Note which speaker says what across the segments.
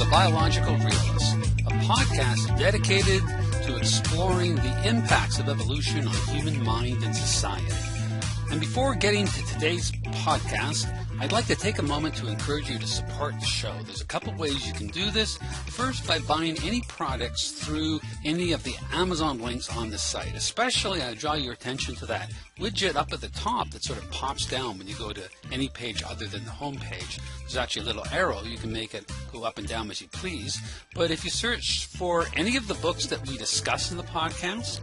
Speaker 1: The Biological Realist, a podcast dedicated to exploring the impacts of evolution on human mind and society. And before getting to today's podcast, I'd like to take a moment to encourage you to support the show. There's a couple ways you can do this. First, by buying any products through any of the Amazon links on the site. Especially, I draw your attention to that widget up at the top that sort of pops down when you go to any page other than the home page. There's actually a little arrow. You can make it go up and down as you please. But if you search for any of the books that we discuss in the podcast,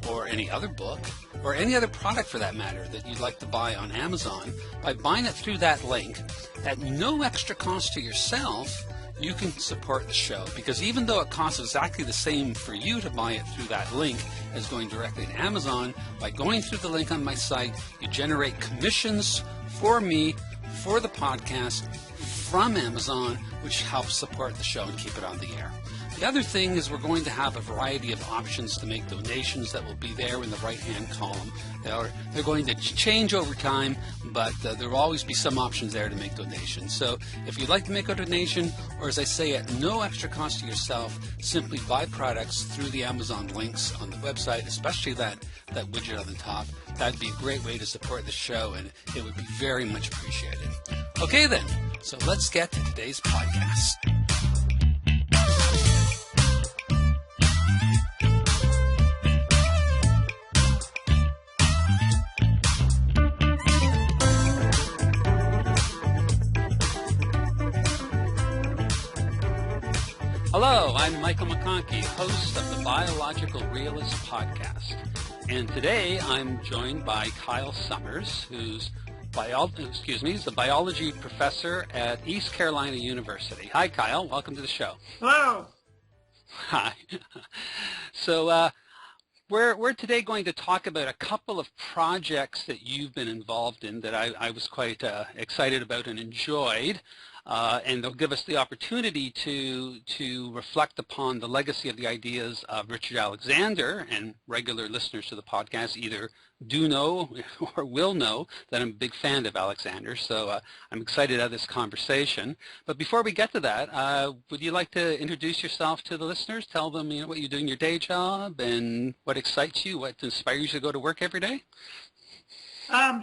Speaker 1: or any other book, or any other product for that matter that you'd like to buy on Amazon, by buying it through that link, at no extra cost to yourself, you can support the show. Because even though it costs exactly the same for you to buy it through that link as going directly to Amazon, by going through the link on my site, you generate commissions for me, for the podcast, from Amazon, which helps support the show and keep it on the air. The other thing is we're going to have a variety of options to make donations that will be there in the right-hand column. They're going to change over time, but there will always be some options there to make donations. So if you'd like to make a donation, or as I say, at no extra cost to yourself, simply buy products through the Amazon links on the website, especially that widget on the top. That'd be a great way to support the show, and it would be very much appreciated. Okay then, so let's get to today's podcast. Hello, I'm Michael McConkey, host of the Biological Realist podcast. And today I'm joined by Kyle Summers, who's he's the biology professor at East Carolina University. Hi, Kyle. Welcome to the show.
Speaker 2: Hello.
Speaker 1: Hi. So we're today going to talk about a couple of projects that you've been involved in that I was quite excited about and enjoyed. And they'll give us the opportunity to reflect upon the legacy of the ideas of Richard Alexander, and regular listeners to the podcast either do know or will know that I'm a big fan of Alexander. So I'm excited to have this conversation. But before we get to that, would you like to introduce yourself to the listeners? Tell them what you do in your day job and what excites you, what inspires you to go to work every day?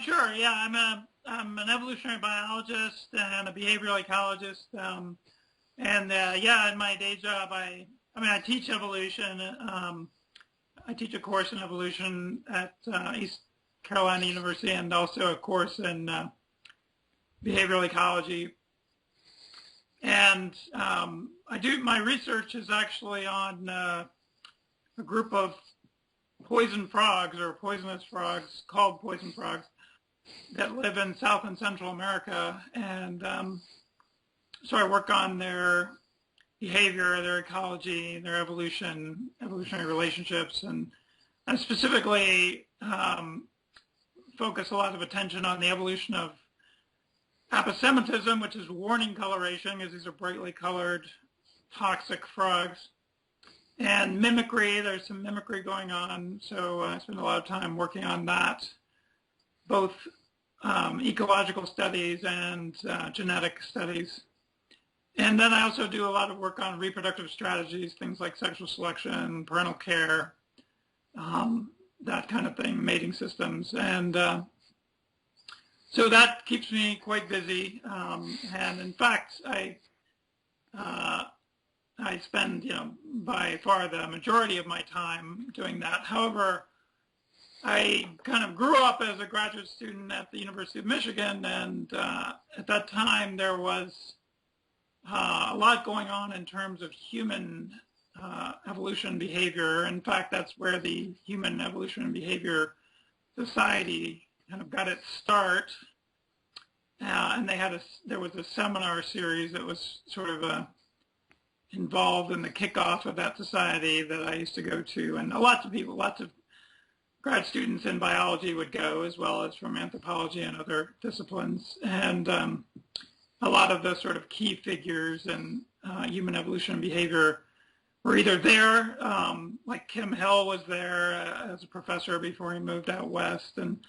Speaker 2: Sure. Yeah, I'm an evolutionary biologist and a behavioral ecologist, in my day job, I teach evolution. I teach a course in evolution at East Carolina University, and also a course in behavioral ecology. And my research is actually on a group of poison frogs, or poisonous frogs, called poison frogs, that live in South and Central America. And so I work on their behavior, their ecology, their evolutionary relationships, and I specifically focus a lot of attention on the evolution of aposematism, which is warning coloration, because these are brightly colored toxic frogs. And mimicry, there's some mimicry going on, so I spend a lot of time working on that, both ecological studies and genetic studies. And then I also do a lot of work on reproductive strategies, things like sexual selection, parental care, that kind of thing, mating systems. And so that keeps me quite busy. And in fact, I spend, by far the majority of my time doing that. However, I kind of grew up as a graduate student at the University of Michigan, and at that time there was a lot going on in terms of human evolution behavior. In fact, that's where the Human Evolution and Behavior Society kind of got its start. And there was a seminar series that was sort of involved in the kickoff of that society that I used to go to, and lots of grad students in biology would go, as well as from anthropology and other disciplines. And a lot of the sort of key figures in human evolution and behavior were either there, like Kim Hill was there as a professor before he moved out west, and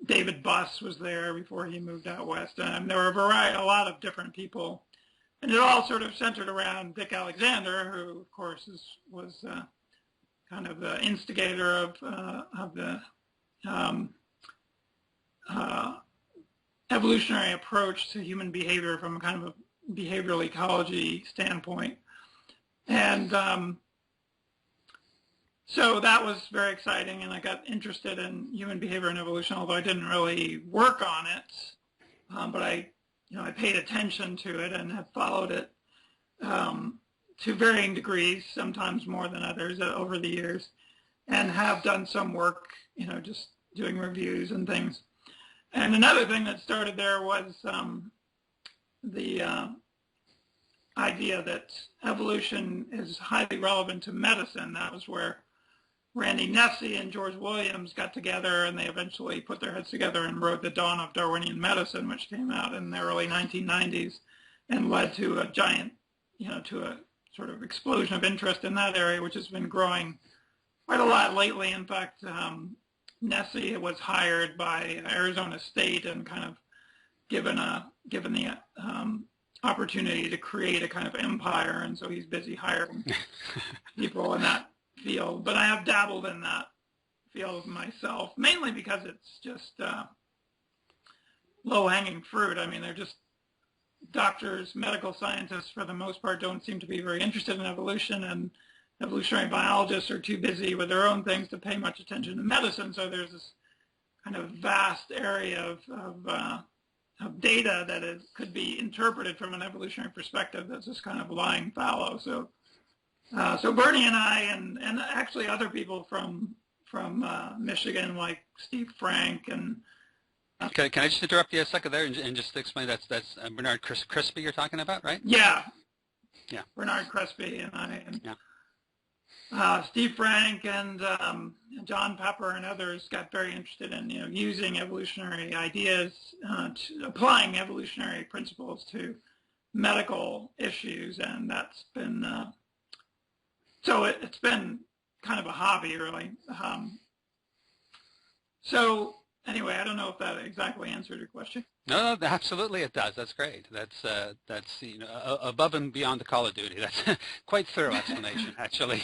Speaker 2: David Buss was there before he moved out west. And there were a lot of different people. and it all sort of centered around Dick Alexander, who, of course, was kind of the instigator of the evolutionary approach to human behavior from a kind of a behavioral ecology standpoint. And so that was very exciting, and I got interested in human behavior and evolution, although I didn't really work on it, but I paid attention to it and have followed it to varying degrees, sometimes more than others over the years, and have done some work, just doing reviews and things. And another thing that started there was the idea that evolution is highly relevant to medicine. That was where Randy Nesse and George Williams got together, and they eventually put their heads together and wrote The Dawn of Darwinian Medicine, which came out in the early 1990s and led to a giant, to a sort of explosion of interest in that area, which has been growing quite a lot lately. In fact, Nesse was hired by Arizona State and kind of given the opportunity to create a kind of empire, and so he's busy hiring people in that field. But I have dabbled in that field myself, mainly because it's just low-hanging fruit. I mean, they're just doctors, medical scientists, for the most part, don't seem to be very interested in evolution, and evolutionary biologists are too busy with their own things to pay much attention to medicine. So there's this kind of vast area of data that could be interpreted from an evolutionary perspective that's just kind of lying fallow. So Bernie and I, and actually other people from Michigan, like Steve Frank and.
Speaker 1: Can I just interrupt you a second there and just explain that's Bernard Crispy you're talking about, right?
Speaker 2: Yeah.
Speaker 1: Yeah.
Speaker 2: Bernard Crispy and I, and
Speaker 1: yeah.
Speaker 2: Steve Frank and John Pepper and others got very interested in using evolutionary ideas, applying evolutionary principles to medical issues, and that's been so it's been kind of a hobby, really. So anyway, I don't know if that exactly answered your question.
Speaker 1: No, absolutely it does. That's great. That's above and beyond the Call of Duty. That's quite thorough explanation, actually.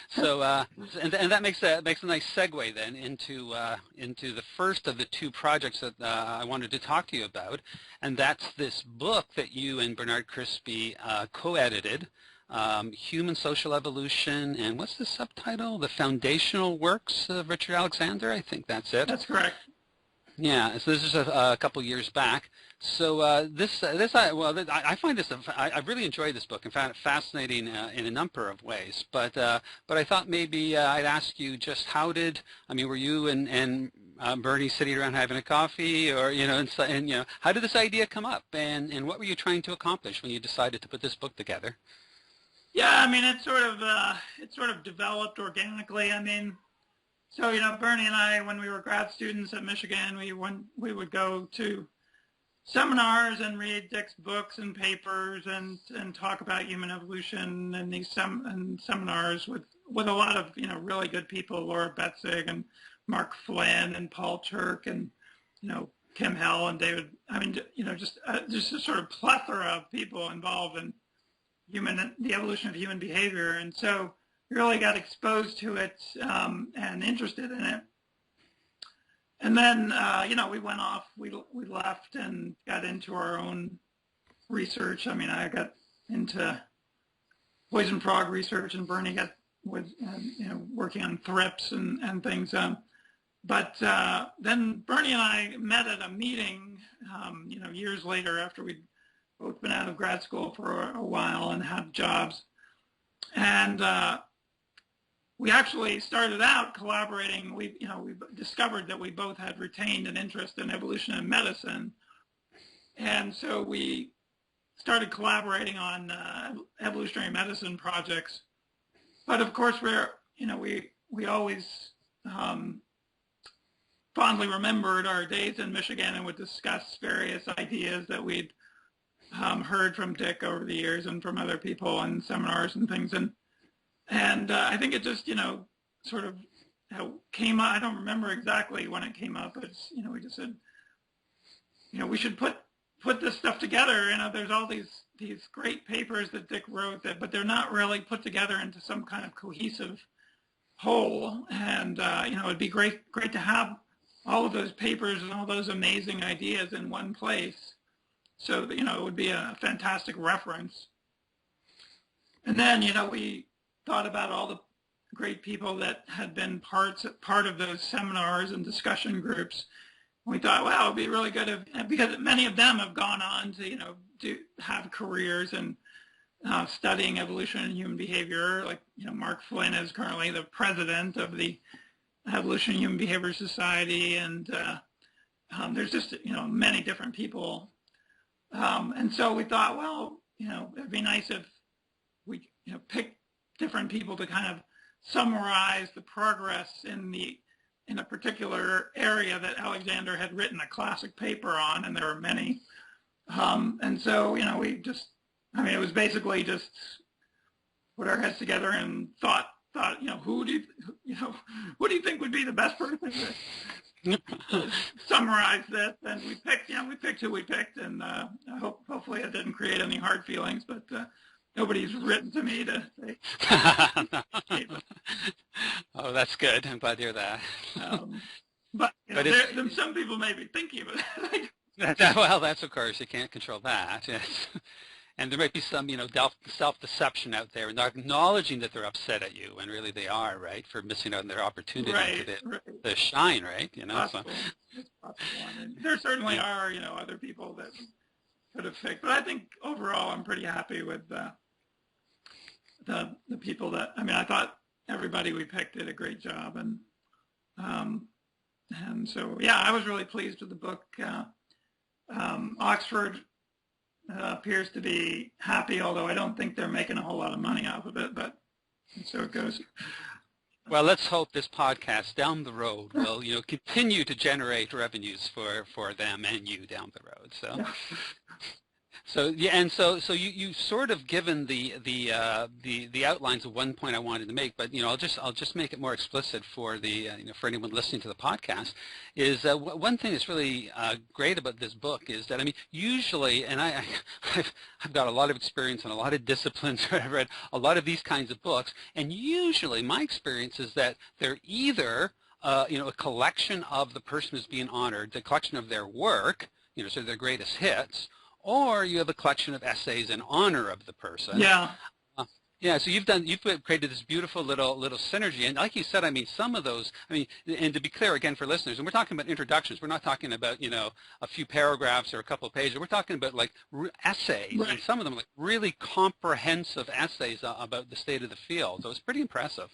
Speaker 1: So and that makes a nice segue then into the first of the two projects that I wanted to talk to you about, and that's this book that you and Bernard Crispy co-edited. Human Social Evolution, and what's the subtitle? The Foundational Works of Richard Alexander, I think that's it.
Speaker 2: That's correct.
Speaker 1: Yeah, so this is a couple years back. So I find this, I really enjoyed this book and found it fascinating in a number of ways. But I thought maybe I'd ask you just were you and Bernie sitting around having a coffee, or how did this idea come up, and what were you trying to accomplish when you decided to put this book together?
Speaker 2: Yeah, I mean, it sort of developed organically. I mean, so Bernie and I, when we were grad students at Michigan, we would go to seminars and read Dick's books and papers and talk about human evolution in these seminars with a lot of really good people, Laura Betzig and Mark Flynn and Paul Chirk and Kim Hell and David. I mean, just a sort of plethora of people involved in the evolution of human behavior, and so we really got exposed to it and interested in it. And then we went off, we left and got into our own research. I mean, I got into poison frog research, and Bernie was working on thrips and things. But then Bernie and I met at a meeting, years later after we'd both been out of grad school for a while and had jobs. And we actually started out collaborating. We discovered that we both had retained an interest in evolution and medicine. And so we started collaborating on evolutionary medicine projects. But of course, we always fondly remembered our days in Michigan and would discuss various ideas that we'd heard from Dick over the years and from other people in seminars and things. And I think it just, sort of came up. I don't remember exactly when it came up, but we just said, we should put this stuff together. There's all these these great papers that Dick wrote, but they're not really put together into some kind of cohesive whole. And it'd be great to have all of those papers and all those amazing ideas in one place, so that it would be a fantastic reference. And then we thought about all the great people that had been part of those seminars and discussion groups. We thought, well, it'd be really good because many of them have gone on to have careers in studying evolution and human behavior. Like Mark Flynn is currently the president of the Evolution and Human Behavior Society, and there's just many different people. And so we thought, well, it'd be nice if we pick different people to kind of summarize the progress in a particular area that Alexander had written a classic paper on, and there are many. And so, we just, it was basically just put our heads together and thought, who do you think would be the best person to summarize this? And we picked who we picked, and hopefully it didn't create any hard feelings, but nobody's written to me to say.
Speaker 1: Oh, that's good. I'm glad to hear that.
Speaker 2: But some people may be thinking of it.
Speaker 1: Well, that's, of course, you can't control that. Yes. And there might be some, self-deception out there, not acknowledging that they're upset at you, and really they are, right, for missing out on their opportunity to shine, right?
Speaker 2: Possible. It's possible. There certainly are, other people that could have picked. But I think overall I'm pretty happy with the people that, I thought everybody we picked did a great job. And so, yeah, I was really pleased with the book. Oxford appears to be happy, although I don't think they're making a whole lot of money off of it, but so it goes.
Speaker 1: Well, let's hope this podcast down the road will, continue to generate revenues for them and you down the road. So,
Speaker 2: yeah.
Speaker 1: So yeah, and so you sort of given the outlines of one point I wanted to make, but I'll just make it more explicit for the for anyone listening to the podcast. Is one thing that's really great about this book is that usually, and I've got a lot of experience in a lot of disciplines where I've read a lot of these kinds of books, and usually my experience is that they're either a collection of the person who's being honored, the collection of their work, so their greatest hits, or you have a collection of essays in honor of the person.
Speaker 2: Yeah.
Speaker 1: Yeah, so you've created this beautiful little synergy, and like you said, some of those, and to be clear again for listeners, and we're talking about introductions, we're not talking about a few paragraphs or a couple of pages, we're talking about like essays,
Speaker 2: right.
Speaker 1: And some of them like really comprehensive essays about the state of the field. So it's pretty impressive.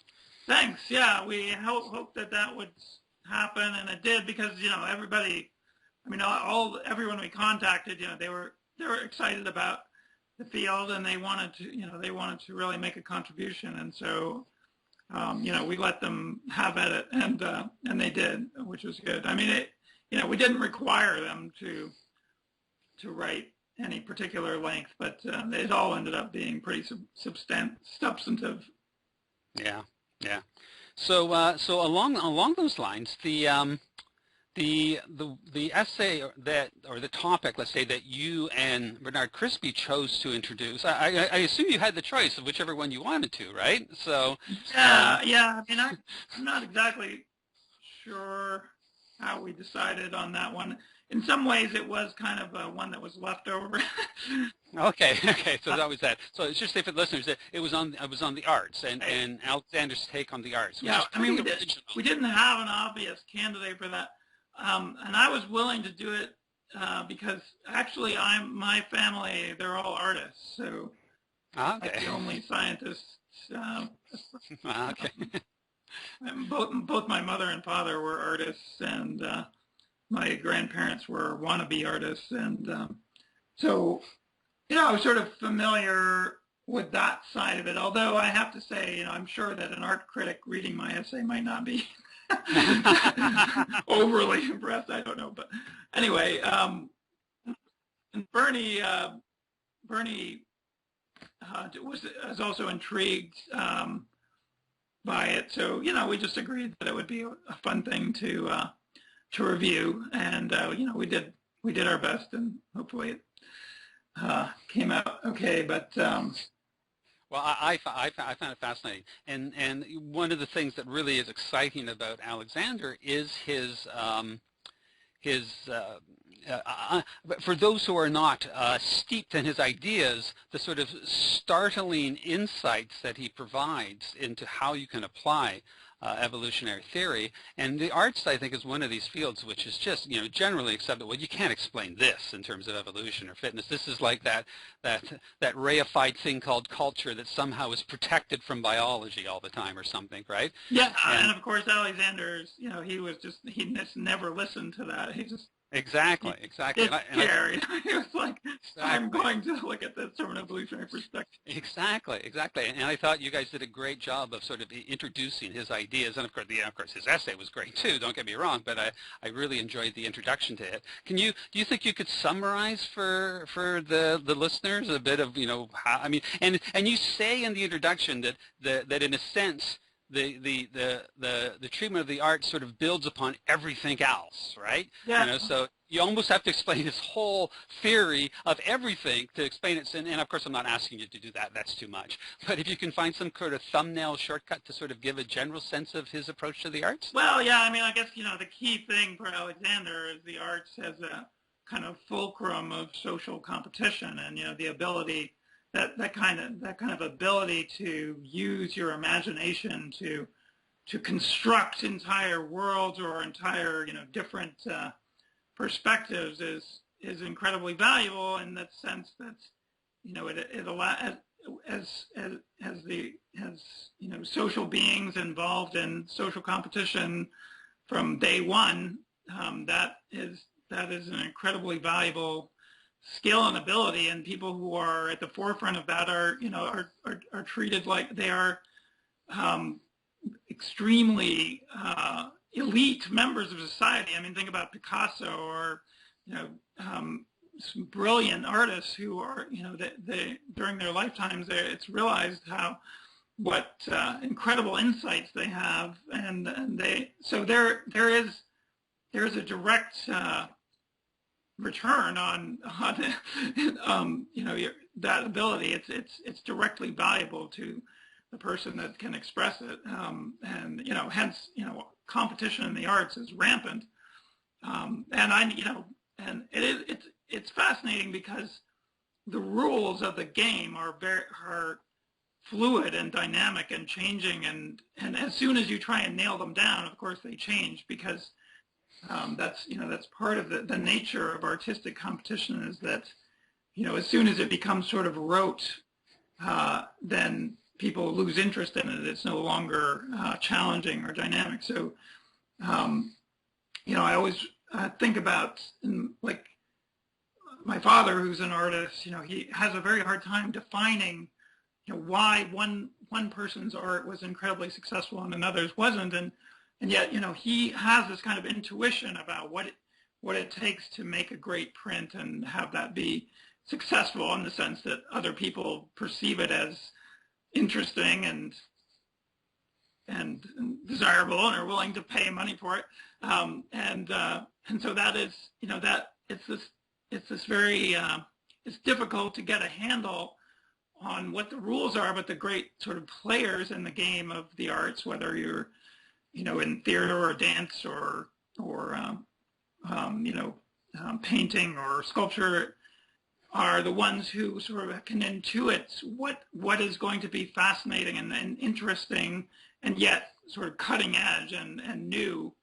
Speaker 2: Thanks. Yeah, we hoped that would happen, and it did, because everybody, everyone we contacted, they were excited about the field, and they wanted to really make a contribution, and so we let them have at it, and they did, which was good. We didn't require them to write any particular length, but it all ended up being pretty substantive.
Speaker 1: Yeah. So along those lines, the essay or the topic, let's say, that you and Bernard Crispy chose to introduce, I assume you had the choice of whichever one you wanted to, right? So
Speaker 2: yeah. I'm not exactly sure how we decided on that one. In some ways, it was kind of one that was left over.
Speaker 1: Okay. So that was that. So it's just say for the listeners that it was on the arts and Alexander's take on the arts.
Speaker 2: Yeah, we didn't have an obvious candidate for that. And I was willing to do it because actually my family, they're all artists, so I'm the only scientist.
Speaker 1: Okay.
Speaker 2: Both my mother and father were artists, and my grandparents were wannabe artists, and so I was sort of familiar with that side of it, although I have to say, I'm sure that an art critic reading my essay might not be overly impressed. I don't know, but anyway, Bernie was also intrigued by it, so we just agreed that it would be a fun thing to review, and we did our best, and hopefully came out okay, but
Speaker 1: Well, I found it fascinating, and one of the things that really is exciting about Alexander is his for those who are not steeped in his ideas, the sort of startling insights that he provides into how you can apply evolutionary theory. And the arts, I think, is one of these fields which is just, generally accepted. Well, you can't explain this in terms of evolution or fitness. This is like that reified thing called culture that somehow is protected from biology all the time or something, right?
Speaker 2: yeah, and of course Alexander's, he just never listened to that. He just
Speaker 1: Exactly.
Speaker 2: didn't care. He was like,
Speaker 1: Exactly.
Speaker 2: I'm going to look at this from an evolutionary perspective.
Speaker 1: Exactly. And I thought you guys did a great job of sort of introducing his ideas, and of course his essay was great too. Don't get me wrong, but I really enjoyed the introduction to it. Do you think you could summarize for the listeners a bit of how, I mean, and you say in the introduction that in a sense the treatment of the art sort of builds upon everything else, right?
Speaker 2: Yeah.
Speaker 1: So you almost have to explain his whole theory of everything to explain it. And of course, I'm not asking you to do that. That's too much. But if you can find some sort of thumbnail shortcut to sort of give a general sense of his approach to the arts.
Speaker 2: Well, yeah, I mean, I guess, the key thing for Alexander is the arts as a kind of fulcrum of social competition, and, the ability, that kind of ability to use your imagination to construct entire worlds or entire, different perspectives is incredibly valuable in that sense that, it allows, as social beings involved in social competition from day one, that is an incredibly valuable skill and ability, and people who are at the forefront of that are treated like they are extremely elite members of society. I mean, think about Picasso or some brilliant artists who are they during their lifetimes. It's realized what incredible insights they have, and there is a direct return on that ability. It's directly valuable to the person that can express it, and hence competition in the arts is rampant, and it's fascinating because the rules of the game are fluid and dynamic and changing, and as soon as you try and nail them down, of course they change, because that's part of the nature of artistic competition, is that as soon as it becomes sort of rote, then people lose interest in it. It's no longer challenging or dynamic. So I always think about, like, my father, who's an artist. He has a very hard time defining why one person's art was incredibly successful and another's wasn't, and yet he has this kind of intuition about what it takes to make a great print and have that be successful, in the sense that other people perceive it as interesting and desirable and are willing to pay money for it, and so that is that it's this very it's difficult to get a handle on what the rules are, but the great sort of players in the game of the arts, whether you're in theater or dance or painting or sculpture, are the ones who sort of can intuit what is going to be fascinating and interesting, and yet sort of cutting edge and new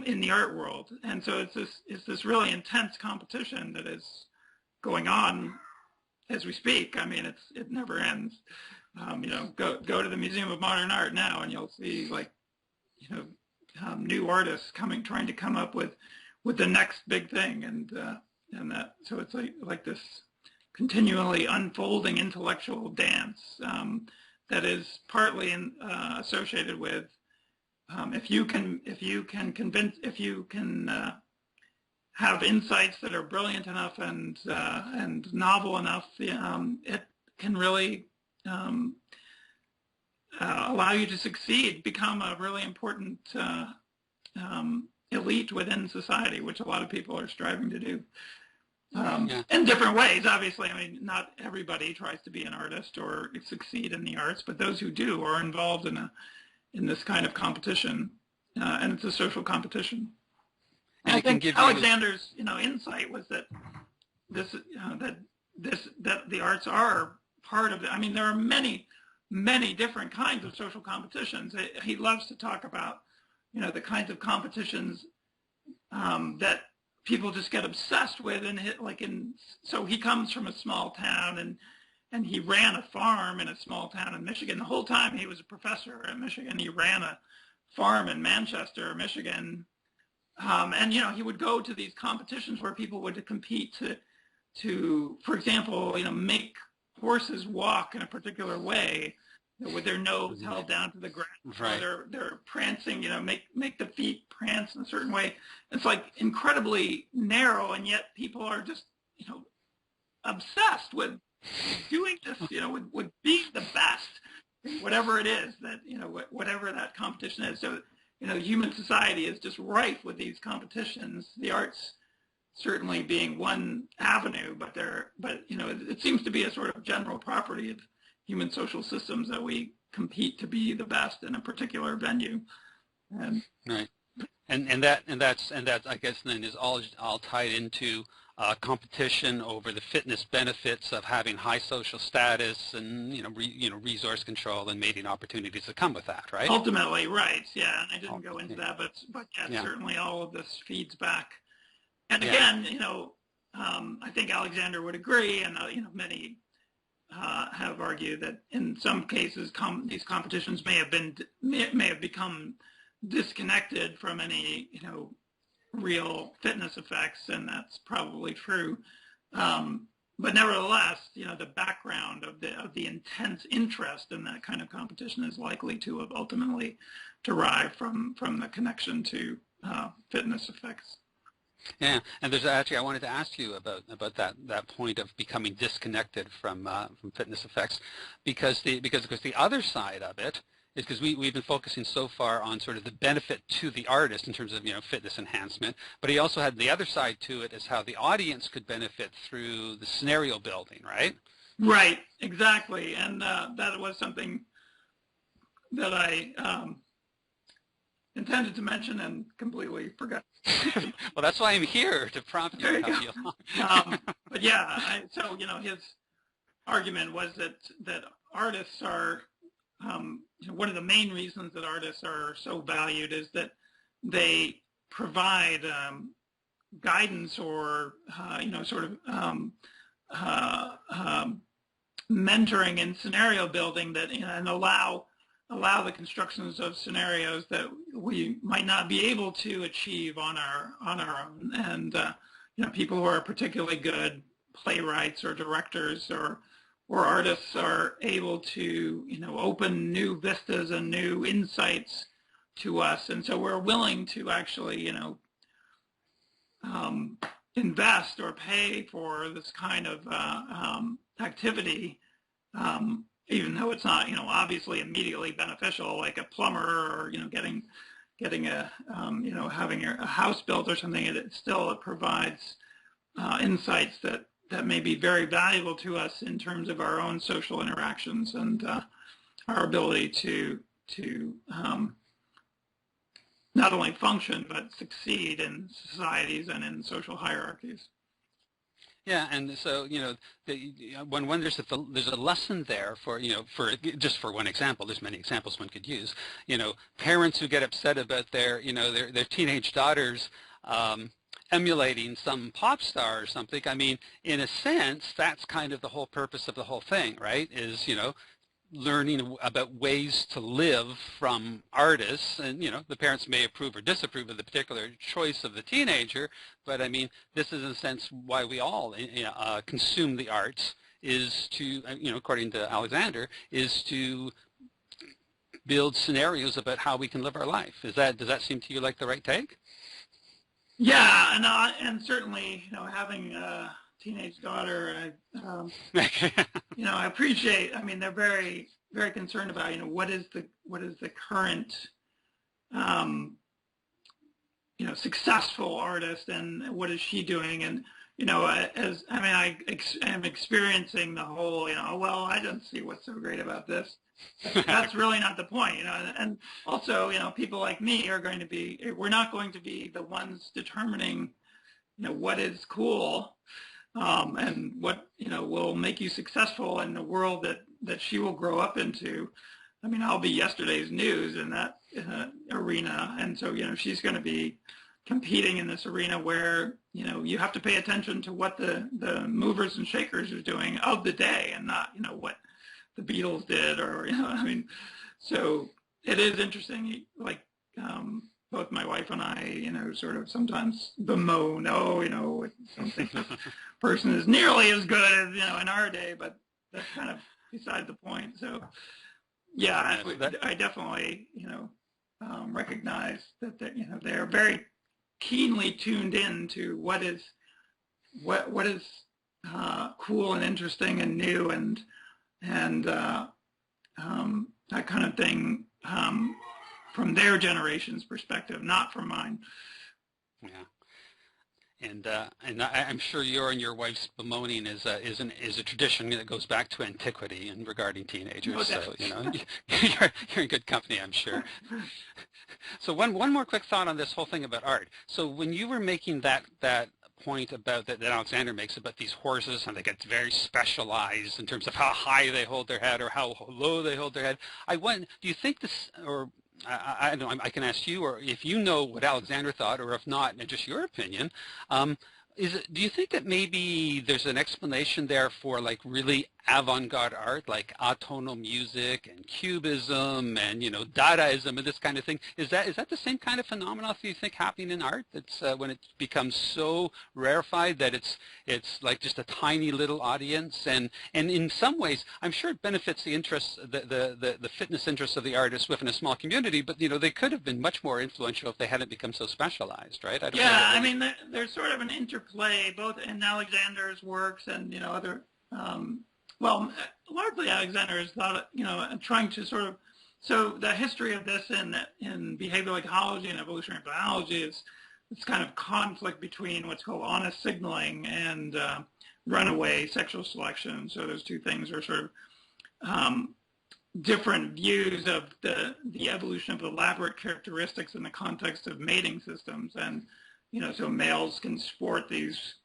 Speaker 2: in the art world. And so it's this really intense competition that is going on as we speak. I mean, it never ends. Go to the Museum of Modern Art now, and you'll see, like, new artists trying to come up with the next big thing, and that. So it's like this continually unfolding intellectual dance that is partly associated with if you can have insights that are brilliant enough and novel enough, it can really allow you to succeed, become a really important elite within society, which a lot of people are striving to do. in different ways. Obviously, I mean, not everybody tries to be an artist or succeed in the arts, but those who do are involved in this kind of competition, and it's a social competition. And I think Alexander's, insight was that that the arts are part of it. I mean, there are many different kinds of social competitions. He loves to talk about, the kinds of competitions that people just get obsessed with, so he comes from a small town, and he ran a farm in a small town in Michigan. The whole time he was a professor at Michigan, he ran a farm in Manchester, Michigan, and he would go to these competitions where people would compete to, for example, make horses walk in a particular way, with their nose held down to the ground.
Speaker 1: Right.
Speaker 2: They're prancing, make the feet prance in a certain way. It's like incredibly narrow, and yet people are just, obsessed with doing this, with being the best, whatever it is that, whatever that competition is. So, human society is just rife with these competitions. The arts certainly being one avenue, but it seems to be a sort of general property of human social systems that we compete to be the best in a particular venue. And
Speaker 1: right, and that I guess then is all tied into competition over the fitness benefits of having high social status and resource control and mating opportunities that come with that, right?
Speaker 2: Ultimately, right? Yeah, and I didn't go into that, but certainly all of this feeds back. And again, I think Alexander would agree, and many have argued that in some cases these competitions may have become disconnected from any real fitness effects, and that's probably true. But nevertheless, the background of the intense interest in that kind of competition is likely to have ultimately derived from the connection to fitness effects.
Speaker 1: Yeah, and there's actually, I wanted to ask you about that point of becoming disconnected from fitness effects, because the other side of it is, because we've been focusing so far on sort of the benefit to the artist in terms of fitness enhancement, but he also had the other side to it as how the audience could benefit through the scenario building, right?
Speaker 2: Right, exactly, and that was something that I intended to mention and completely forgot.
Speaker 1: Well, that's why I'm here, to prompt you.
Speaker 2: But yeah, so his argument was that artists are one of the main reasons that artists are so valued is that they provide guidance or sort of mentoring and scenario building that and allow the constructions of scenarios that we might not be able to achieve on our own. And people who are particularly good playwrights or directors or artists are able to open new vistas and new insights to us, and so we're willing to actually invest or pay for this kind of activity, even though it's not obviously immediately beneficial, like a plumber or getting a having a house built or something. It provides insights that may be very valuable to us in terms of our own social interactions and our ability to not only function but succeed in societies and in social hierarchies.
Speaker 1: Yeah, and so when there's a lesson there for just for one example. There's many examples one could use. Parents who get upset about their teenage daughters emulating some pop star or something. I mean, in a sense, that's kind of the whole purpose of the whole thing, right? Is learning about ways to live from artists, and the parents may approve or disapprove of the particular choice of the teenager, but I mean, this is in a sense why we all consume the arts, is to according to Alexander, is to build scenarios about how we can live our life. Does that seem to you like the right take?
Speaker 2: Yeah, and certainly having a teenage daughter, I appreciate. I mean, they're very, very concerned about what is the current successful artist and what is she doing, and am experiencing the whole, well, I don't see what's so great about this. That's really not the point, and also, people like me we're not going to be the ones determining, what is cool, and what, will make you successful in the world that she will grow up into. I mean, I'll be yesterday's news in that arena. And so, she's going to be competing in this arena where, you have to pay attention to what the movers and shakers are doing of the day, and not, what the Beatles did, or, so it is interesting. Like, both my wife and I, sort of sometimes bemoan, I don't think this person is nearly as good as, in our day, but that's kind of beside the point. So, yeah, I definitely, recognize that, they're very keenly tuned in to what is cool and interesting and new, and that kind of thing, from their generation's perspective, not from mine.
Speaker 1: Yeah. And I'm sure your and your wife's bemoaning is a tradition that goes back to antiquity and regarding teenagers. So you're in good company, I'm sure. So one more quick thought on this whole thing about art. So when you were making that point about that Alexander makes about these horses, and they get very specialized in terms of how high they hold their head or how low they hold their head, do you think this, or I don't know, I can ask you, or if you know what Alexander thought, or if not, just your opinion, do you think that maybe there's an explanation there for like really avant-garde art, like atonal music and cubism and Dadaism and this kind of thing? Is that the same kind of phenomenon, do you think, happening in art? That's when it becomes so rarefied that it's like just a tiny little audience, and in some ways I'm sure it benefits the interests, the fitness interests of the artists within a small community, but they could have been much more influential if they hadn't become so specialized, right?
Speaker 2: I mean, there's sort of an interplay both in Alexander's works and other. Well, largely Alexander is thought, trying to sort of, so the history of this in behavioral ecology and evolutionary biology is this kind of conflict between what's called honest signaling and runaway sexual selection. So those two things are sort of different views of the evolution of elaborate characteristics in the context of mating systems. And, so males can sport these,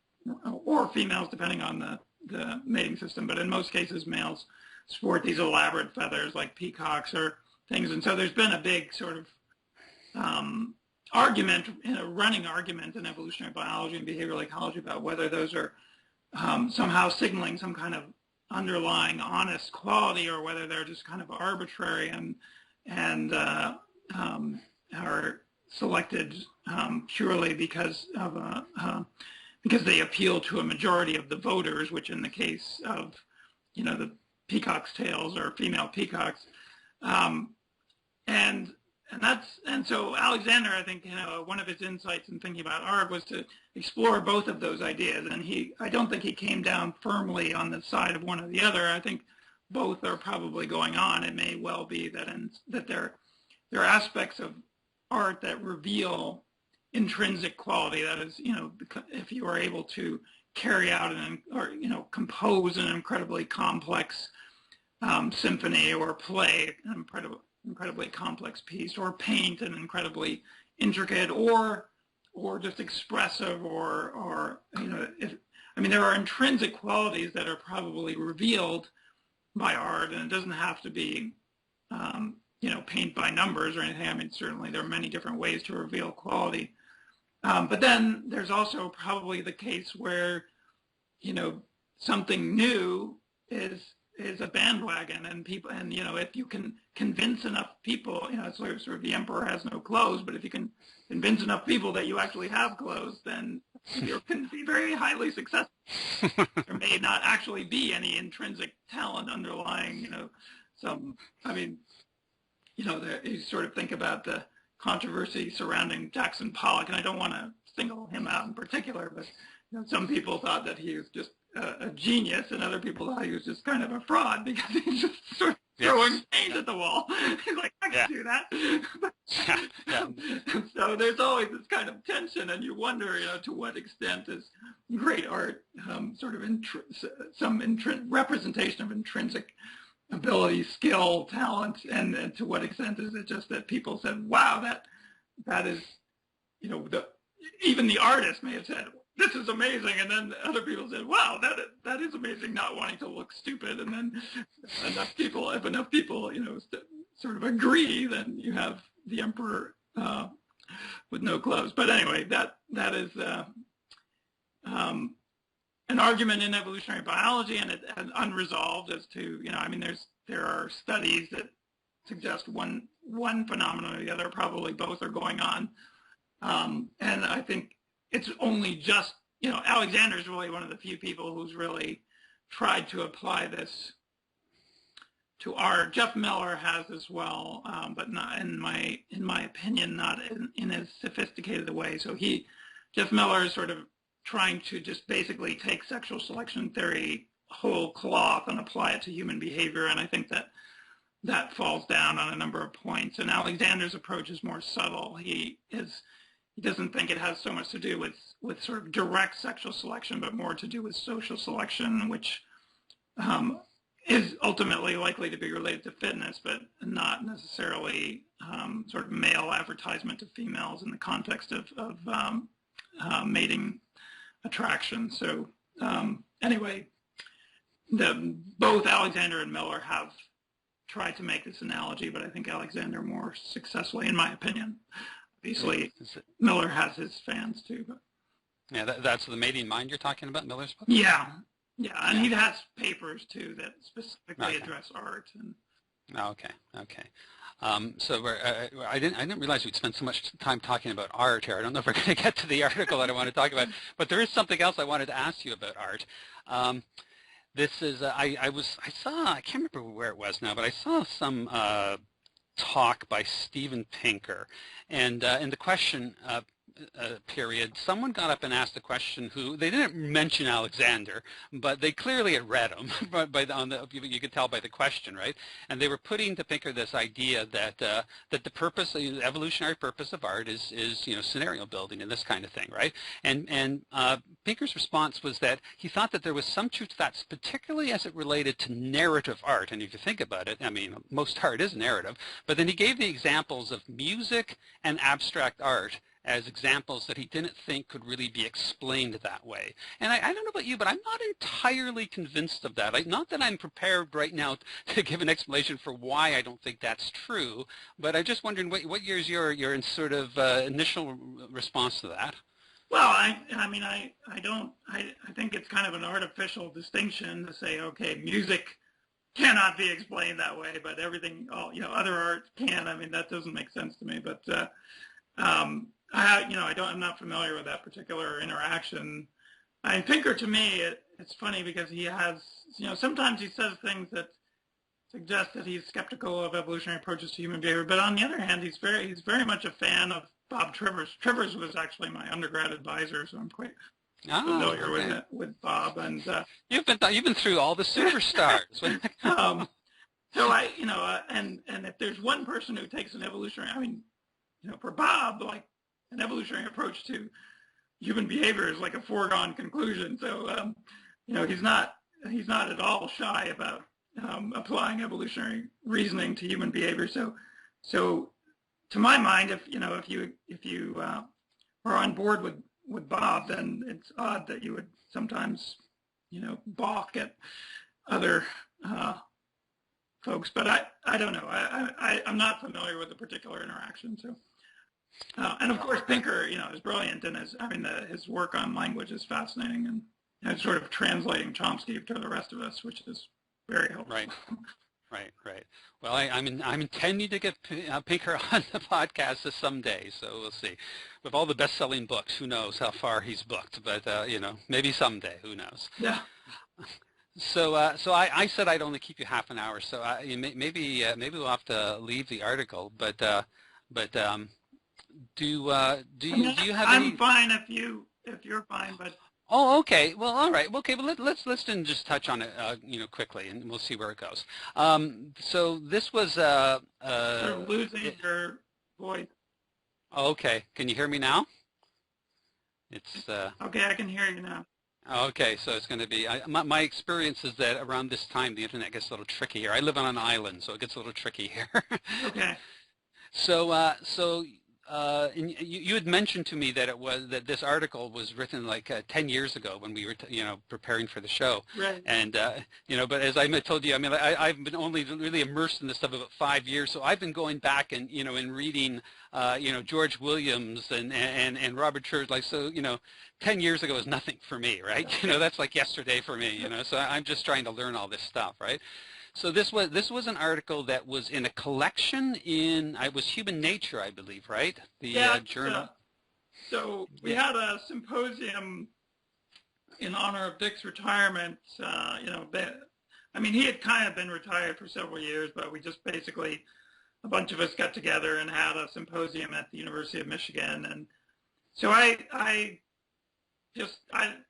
Speaker 2: or females, depending on the mating system, but in most cases males sport these elaborate feathers like peacocks or things. And so there's been a big sort of running argument in evolutionary biology and behavioral ecology about whether those are somehow signaling some kind of underlying honest quality, or whether they're just kind of arbitrary and are selected purely because they appeal to a majority of the voters, which in the case of, the peacock's tails or female peacocks. And so Alexander, I think, one of his insights in thinking about art was to explore both of those ideas. And I don't think he came down firmly on the side of one or the other. I think both are probably going on. It may well be that there are aspects of art that reveal intrinsic quality. That is, if you are able to carry out compose an incredibly complex symphony, or play an incredibly complex piece, or paint an incredibly intricate or just expressive, or there are intrinsic qualities that are probably revealed by art, and it doesn't have to be paint by numbers or anything. I mean, certainly there are many different ways to reveal quality. But then there's also probably the case where, something new is a bandwagon, and people, and if you can convince enough people, it's sort of the emperor has no clothes, but if you can convince enough people that you actually have clothes, then you can be very highly successful. There may not actually be any intrinsic talent underlying, you sort of think about the controversy surrounding Jackson Pollock, and I don't want to single him out in particular, but some people thought that he was just a genius, and other people thought he was just kind of a fraud because he just sort of throwing paint at the wall. He's like, I can do that. So there's always this kind of tension, and you wonder, to what extent is great art sort of representation of intrinsic ability, skill, talent, and to what extent is it just that people said, wow, that is, even the artist may have said, this is amazing, and then other people said, wow, that is amazing, not wanting to look stupid, and then if enough people, sort of agree, then you have the emperor with no clothes. But anyway, that is an argument in evolutionary biology, and unresolved as to, there are studies that suggest one phenomenon or the other, probably both are going on. And I think it's only just, Alexander is really one of the few people who's really tried to apply this to art. Jeff Miller has as well, but not, in my opinion, not in as sophisticated a way. So Jeff Miller is sort of trying to just basically take sexual selection theory whole cloth and apply it to human behavior, and I think that falls down on a number of points. And Alexander's approach is more subtle. He doesn't think it has so much to do with sort of direct sexual selection, but more to do with social selection, which is ultimately likely to be related to fitness, but not necessarily sort of male advertisement to females in the context of mating attraction. So anyway, both Alexander and Miller have tried to make this analogy, but I think Alexander more successfully, in my opinion. Obviously, Miller has his fans too. But.
Speaker 1: Yeah, that's the mating mind you're talking about, Miller's book?
Speaker 2: Yeah, and he has papers too that specifically address art. And.
Speaker 1: Okay. So I didn't realize we'd spend so much time talking about art here. I don't know if we're going to get to the article that I want to talk about, but there is something else I wanted to ask you about art. This is I can't remember where it was now, but I saw some talk by Steven Pinker, and in the question period, someone got up and asked a question who, they didn't mention Alexander, but they clearly had read him, you could tell by the question, right? And they were putting to Pinker this idea that the purpose, the evolutionary purpose of art is scenario building and this kind of thing, right? And Pinker's response was that he thought that there was some truth to that, particularly as it related to narrative art. And if you think about it, I mean, most art is narrative, but then he gave the examples of music and abstract art as examples that he didn't think could really be explained that way. And I don't know about you, but I'm not entirely convinced of that. Not that I'm prepared right now to give an explanation for why I don't think that's true, but I'm just wondering what is your sort of initial response to that?
Speaker 2: Well, I think it's kind of an artificial distinction to say, okay, music cannot be explained that way, but everything, other art can. I mean, that doesn't make sense to me, but I'm not familiar with that particular interaction. Pinker, to me, it's funny because he has, sometimes he says things that suggest that he's skeptical of evolutionary approaches to human behavior, but on the other hand, he's very much a fan of Bob Trivers. Trivers was actually my undergrad advisor, so I'm quite familiar with Bob. And
Speaker 1: you've been through all the superstars.
Speaker 2: So and if there's one person who takes an evolutionary, for Bob, like, an evolutionary approach to human behavior is like a foregone conclusion. So, he's not at all shy about applying evolutionary reasoning to human behavior. So, to my mind, if you are on board with Bob, then it's odd that you would sometimes, balk at other folks. But I don't know. I'm not familiar with the particular interaction. So. And of course, Pinker, is brilliant, and his work on language is fascinating, and sort of translating Chomsky to the rest of us, which is very helpful.
Speaker 1: Right. Well, I'm intending to get Pinker on the podcast someday, so we'll see. With all the best-selling books, who knows how far he's booked, but maybe someday, who knows?
Speaker 2: Yeah.
Speaker 1: So I said I'd only keep you half an hour, so maybe we'll have to leave the article, but do you have any?
Speaker 2: I'm fine if you're fine, but
Speaker 1: Oh, okay. Well, all right. Okay, well, let's then just touch on it, quickly, and we'll see where it goes. So this was
Speaker 2: Sort of losing your voice.
Speaker 1: okay. Can you hear me now? It's
Speaker 2: Okay, I can hear you now.
Speaker 1: okay. So it's going to be my experience is that around this time the internet gets a little tricky here. I live on an island, so it gets a little tricky here.
Speaker 2: Okay.
Speaker 1: So, and you had mentioned to me that this article was written like 10 years ago when we were preparing for the show,
Speaker 2: Right.
Speaker 1: and but as I told you, I mean I've been only really immersed in this stuff about 5 years, so I've been going back and and reading George Williams and Robert Church, like, so 10 years ago is nothing for me, right?
Speaker 2: Okay.
Speaker 1: That's like yesterday for me, so I'm just trying to learn all this stuff, right? So this was an article that was in a collection in it was Human Nature, I believe, right? The journal.
Speaker 2: So we
Speaker 1: Yeah.
Speaker 2: had a symposium in honor of Dick's retirement. I mean, he had kind of been retired for several years, but we just basically, a bunch of us got together and had a symposium at the University of Michigan. And so I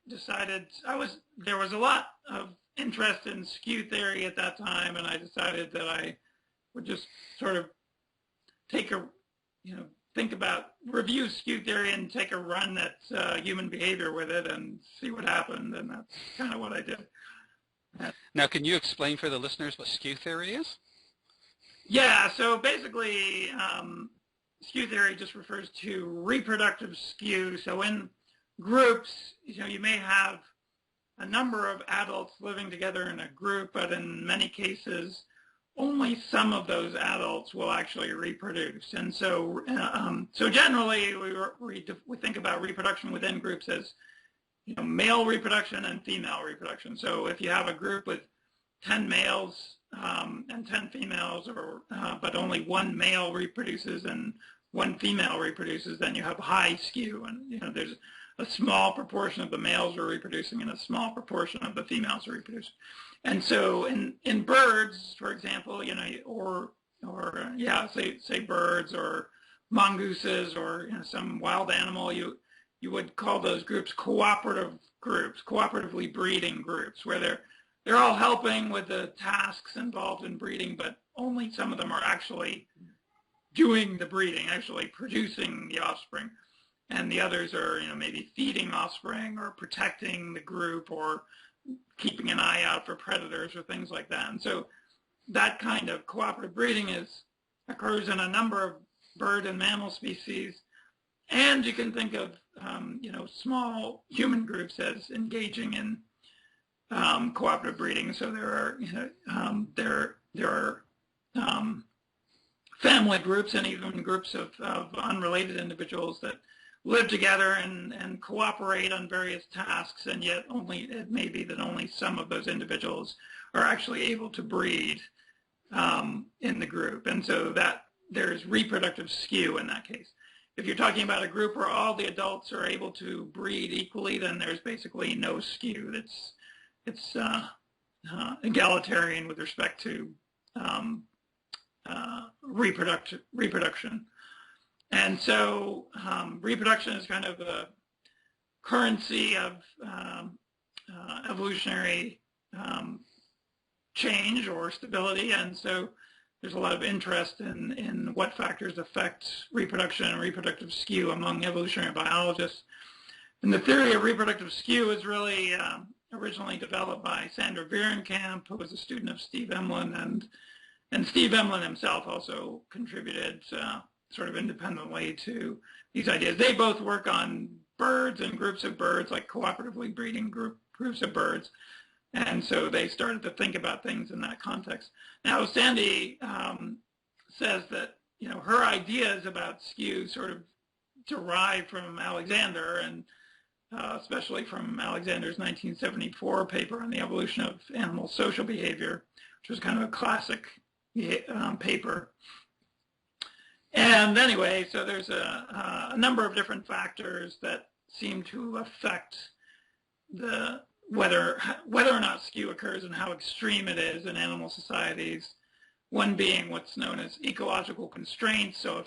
Speaker 2: decided there was a lot of interest in skew theory at that time, and I decided that I would just sort of review skew theory and take a run at human behavior with it and see what happened, and that's kind of what I did.
Speaker 1: Now, can you explain for the listeners what skew theory is?
Speaker 2: Yeah, so basically, skew theory just refers to reproductive skew. So in groups, you may have a number of adults living together in a group, but in many cases, only some of those adults will actually reproduce. And so, generally, we think about reproduction within groups as male reproduction and female reproduction. So if you have a group with 10 males and 10 females, but only one male reproduces and one female reproduces, then you have high skew, and there's a small proportion of the males are reproducing and a small proportion of the females are reproducing. And so in birds, for example, say birds or mongooses or some wild animal, you would call those groups cooperatively breeding groups, where they're all helping with the tasks involved in breeding, but only some of them are actually doing the breeding, actually producing the offspring. And the others are, maybe feeding offspring or protecting the group or keeping an eye out for predators or things like that. And so that kind of cooperative breeding occurs in a number of bird and mammal species. And you can think of, small human groups as engaging in cooperative breeding. So there are family groups and even groups of unrelated individuals that live together and cooperate on various tasks, and yet it may be that only some of those individuals are actually able to breed in the group. And so that there's reproductive skew in that case. If you're talking about a group where all the adults are able to breed equally, then there's basically no skew. It's egalitarian with respect to reproduction. And so reproduction is kind of a currency of evolutionary change or stability. And so there's a lot of interest in what factors affect reproduction and reproductive skew among evolutionary biologists. And the theory of reproductive skew is really originally developed by Sandra Vierenkamp, who was a student of Steve Emlen, and Steve Emlen himself also contributed sort of independently to these ideas. They both work on birds and groups of birds, like cooperatively breeding groups of birds. And so they started to think about things in that context. Now, Sandy says that, her ideas about skew sort of derive from Alexander, and especially from Alexander's 1974 paper on the evolution of animal social behavior, which was kind of a classic paper. And anyway, so there's a number of different factors that seem to affect whether or not skew occurs and how extreme it is in animal societies. One being what's known as ecological constraints. So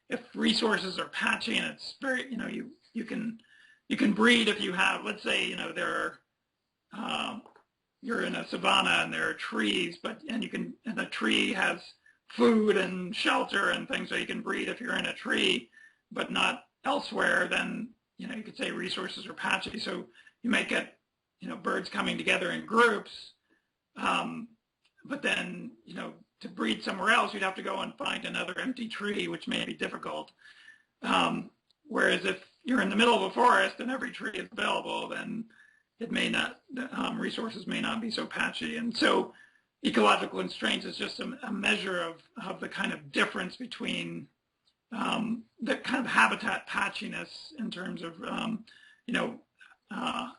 Speaker 2: if resources are patchy and it's very, you can you can breed if you have, let's say, there are, you're in a savanna and there are trees, and the tree has food and shelter and things, so you can breed if you're in a tree, but not elsewhere. Then you could say resources are patchy. So you might get birds coming together in groups, but then to breed somewhere else, you'd have to go and find another empty tree, which may be difficult. Whereas if you're in the middle of a forest and every tree is available, then it may not, resources may not be so patchy. And so ecological constraints is just a measure of the kind of difference between the kind of habitat patchiness in terms of,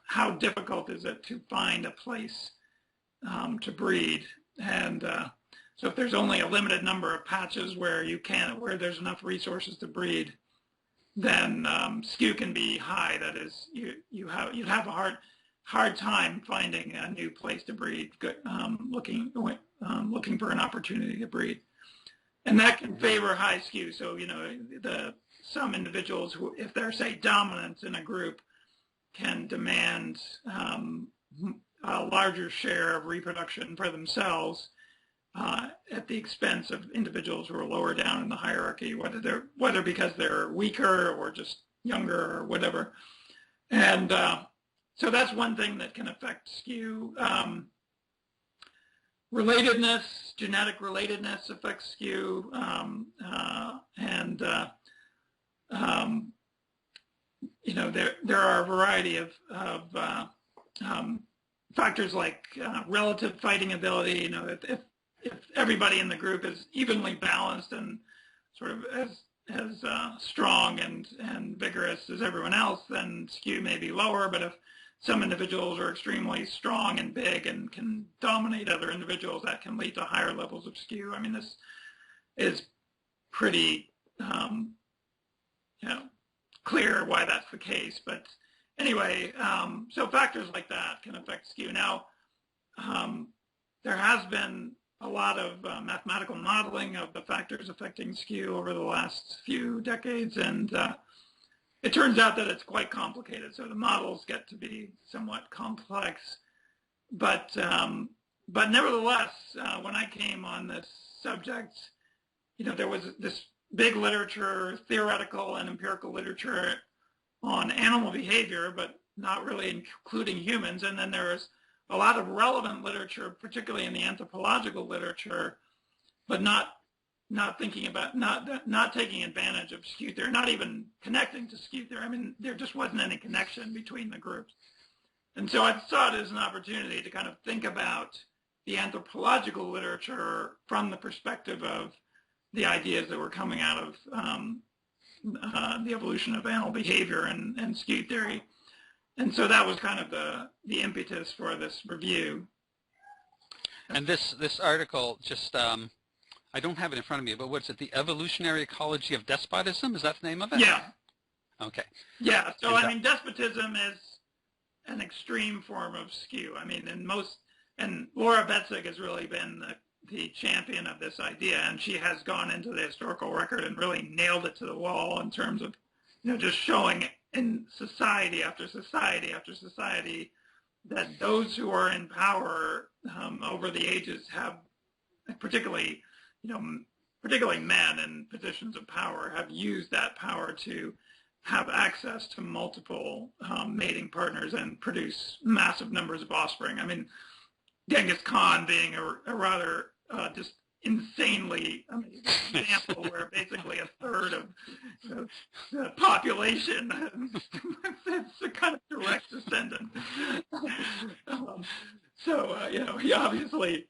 Speaker 2: how difficult is it to find a place to breed. And so if there's only a limited number of patches where there's enough resources to breed, then skew can be high. That is, you'd have a hard time finding a new place to breed, looking for an opportunity to breed. And that can favor high skew. So, some individuals who, if they're, say, dominant in a group, can demand a larger share of reproduction for themselves at the expense of individuals who are lower down in the hierarchy, whether because they're weaker or just younger or whatever. And so that's one thing that can affect skew. Relatedness, genetic relatedness affects skew, there are a variety of factors like relative fighting ability. If everybody in the group is evenly balanced and sort of as strong and vigorous as everyone else, then skew may be lower. But if some individuals are extremely strong and big and can dominate other individuals, that can lead to higher levels of skew. I mean, this is pretty clear why that's the case. But anyway, so factors like that can affect skew. Now, there has been a lot of mathematical modeling of the factors affecting skew over the last few decades, and it turns out that it's quite complicated. So the models get to be somewhat complex, but nevertheless, when I came on this subject, there was this big literature, theoretical and empirical literature on animal behavior, but not really including humans. And then there was a lot of relevant literature, particularly in the anthropological literature, but not thinking about, not taking advantage of skew theory, not even connecting to skew theory. I mean, there just wasn't any connection between the groups. And so I saw it as an opportunity to kind of think about the anthropological literature from the perspective of the ideas that were coming out of the evolution of animal behavior and skew theory. And so that was kind of the impetus for this review.
Speaker 1: And this article, just I don't have it in front of me, but what's it? The Evolutionary Ecology of Despotism? Is that the name of it?
Speaker 2: Yeah.
Speaker 1: Okay.
Speaker 2: Yeah. So I mean, despotism is an extreme form of skew. I mean, and Laura Betzig has really been the champion of this idea, and she has gone into the historical record and really nailed it to the wall in terms of, just showing in society after society after society that those who are in power over the ages have, particularly men in positions of power, have used that power to have access to multiple mating partners and produce massive numbers of offspring. I mean, Genghis Khan being a rather just insanely example where basically a third of the population is a kind of direct descendant. He obviously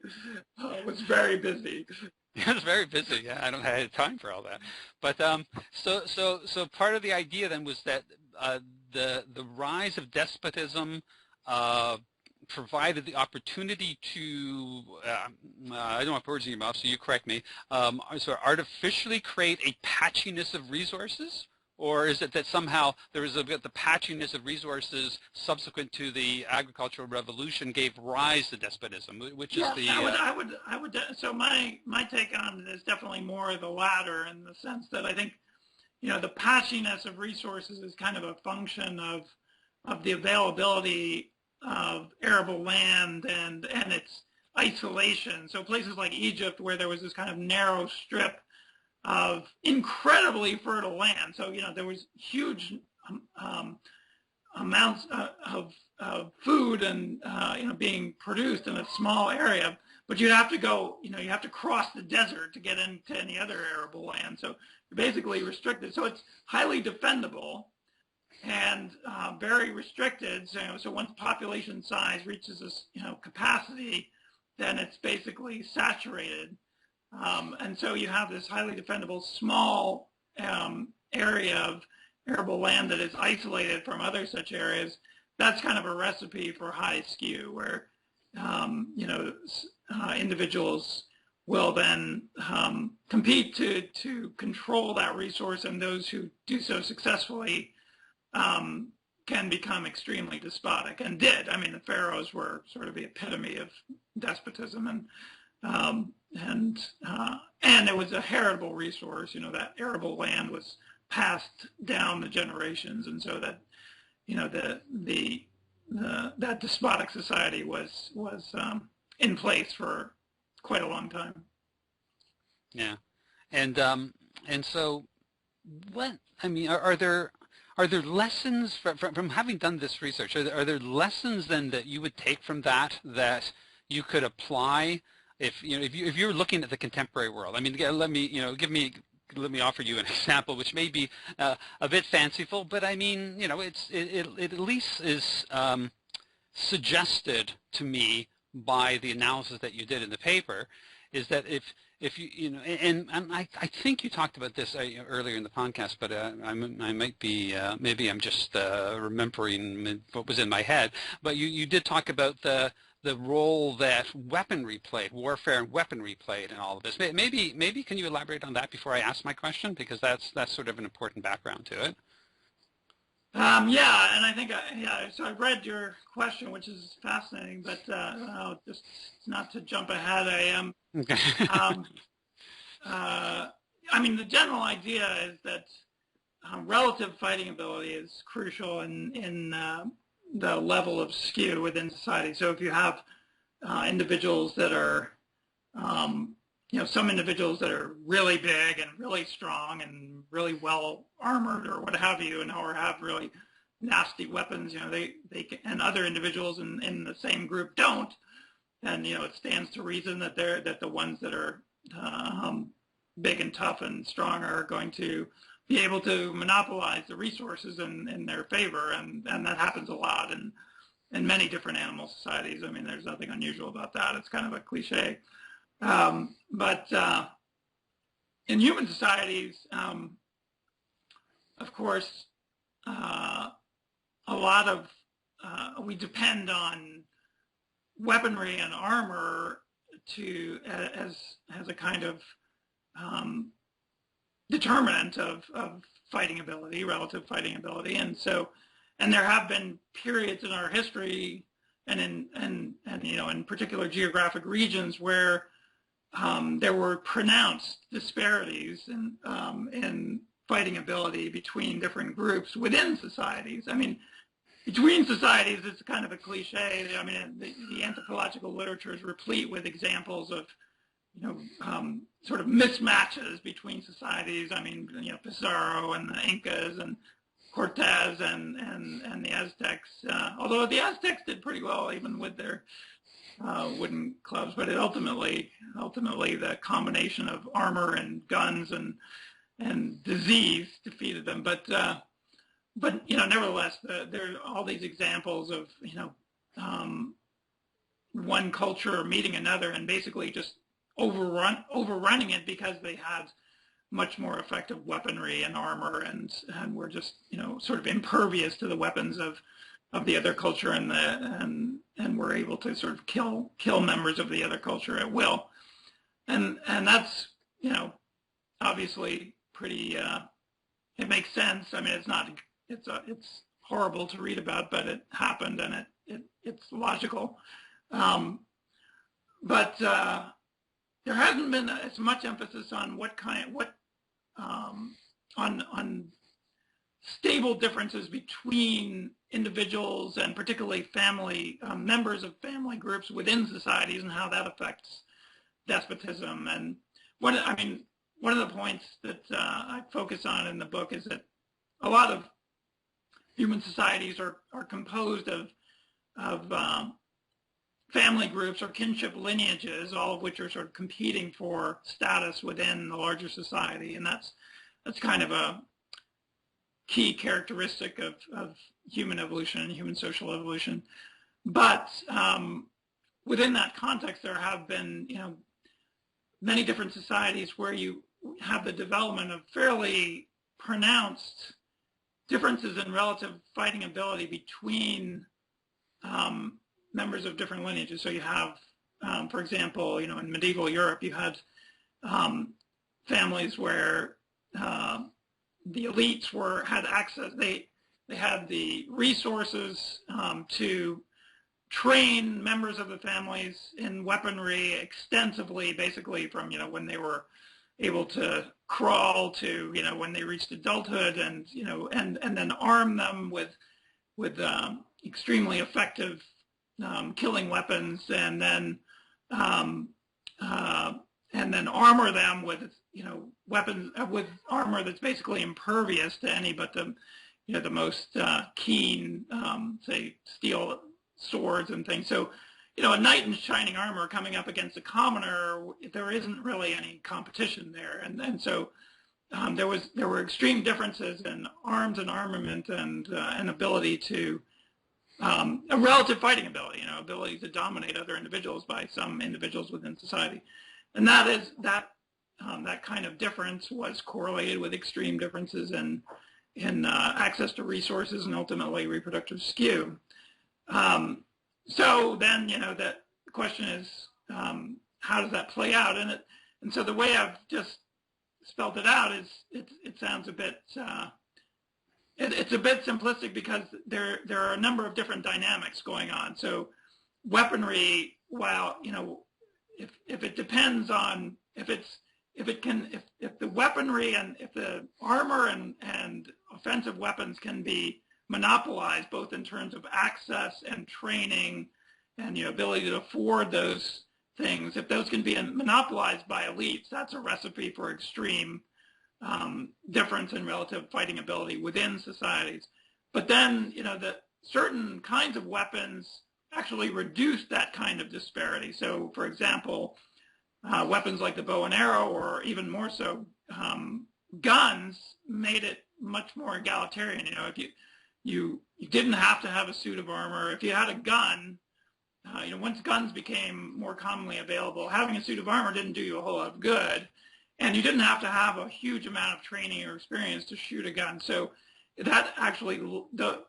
Speaker 2: was very busy.
Speaker 1: He was very busy. Yeah, I don't have time for all that. But so part of the idea then was that the rise of despotism provided the opportunity to, I don't have words in your mouth, so you correct me, so artificially create a patchiness of resources? Or is it that somehow there is the patchiness of resources subsequent to the agricultural revolution gave rise to despotism, which is the...
Speaker 2: I would. So my take on it is definitely more the latter, in the sense that I think, the patchiness of resources is kind of a function of the availability of arable land and its isolation. So places like Egypt, where there was this kind of narrow strip of incredibly fertile land. So, there was huge amounts of food and, being produced in a small area. But you have to go, you have to cross the desert to get into any other arable land. So you're basically restricted. So it's highly defendable and very restricted. So once population size reaches this, capacity, then it's basically saturated. And so you have this highly defendable small area of arable land that is isolated from other such areas. That's kind of a recipe for high skew, where individuals will then compete to control that resource, and those who do so successfully can become extremely despotic, and did. I mean, the pharaohs were sort of the epitome of despotism, and it was a heritable resource. That arable land was passed down the generations, and so that that despotic society was in place for quite a long time.
Speaker 1: Yeah, and so what? I mean, are there lessons from having done this research? Are there lessons then that you would take from that you could apply if you're looking at the contemporary world? I mean, let me offer you an example, which may be a bit fanciful, but I mean, it at least is suggested to me by the analysis that you did in the paper, is that if and I think you talked about this earlier in the podcast, but I might be maybe I'm just remembering what was in my head. But you did talk about the role that weaponry played, warfare and weaponry played in all of this. Maybe can you elaborate on that before I ask my question, because that's sort of an important background to it.
Speaker 2: Yeah, and I think, so I read your question, which is fascinating, but just not to jump ahead,
Speaker 1: Okay.
Speaker 2: I mean, the general idea is that relative fighting ability is crucial in the level of skew within society. So if you have individuals that are, some individuals that are really big and really strong and really well armored or what have you, or have really nasty weapons, they can, and other individuals in the same group don't, then it stands to reason that the ones that are big and tough and strong are going to be able to monopolize the resources in their favor, and that happens a lot in many different animal societies. I mean, there's nothing unusual about that. It's kind of a cliche. But in human societies, of course, a lot of we depend on weaponry and armor as a kind of determinant of fighting ability, relative fighting ability, and there have been periods in our history and in particular geographic regions where there were pronounced disparities in fighting ability between different groups within societies. I mean, between societies, it's kind of a cliche. I mean, the anthropological literature is replete with examples of, sort of mismatches between societies. I mean, Pizarro and the Incas and Cortez and the Aztecs. Although the Aztecs did pretty well even with their wooden clubs, but ultimately the combination of armor and guns and disease defeated them. But nevertheless, there are all these examples of one culture meeting another and basically just overrunning it because they had much more effective weaponry and armor and were just sort of impervious to the weapons of the other culture and were able to sort of kill members of the other culture at will, and that's obviously pretty it makes sense. I mean, it's horrible to read about, but it happened and it's logical. But there hasn't been as much emphasis on on stable differences between individuals and particularly family members of family groups within societies and how that affects despotism. And one of the points that I focus on in the book is that a lot of human societies are composed of family groups or kinship lineages, all of which are sort of competing for status within the larger society, and that's kind of a key characteristic of human evolution and human social evolution. But within that context, there have been, many different societies where you have the development of fairly pronounced differences in relative fighting ability between members of different lineages. So you have, for example, in medieval Europe, you had families where the elites had access. They had the resources to train members of the families in weaponry extensively, basically from when they were able to crawl to when they reached adulthood, and and then arm them with extremely effective killing weapons, and then armor them with weapons with armor that's basically impervious to any but the most keen say steel swords and things. So a knight in shining armor coming up against a commoner, there isn't really any competition there, and so there were extreme differences in arms and armament and ability to a relative fighting ability, ability to dominate other individuals by some individuals within society, and that kind of difference was correlated with extreme differences in access to resources and ultimately reproductive skew. So then, the question is, how does that play out? And so the way I've just spelled it out is, it sounds a bit, it's a bit simplistic because there are a number of different dynamics going on. So weaponry, while, if it depends on, if the weaponry and if the armor and offensive weapons can be monopolized, both in terms of access and training and ability to afford those things, if those can be monopolized by elites, that's a recipe for extreme difference in relative fighting ability within societies. But then, the certain kinds of weapons actually reduce that kind of disparity. So, for example, weapons like the bow and arrow, or even more so, guns, made it much more egalitarian. If you didn't have to have a suit of armor. If you had a gun, once guns became more commonly available, having a suit of armor didn't do you a whole lot of good, and you didn't have to have a huge amount of training or experience to shoot a gun. So that actually, the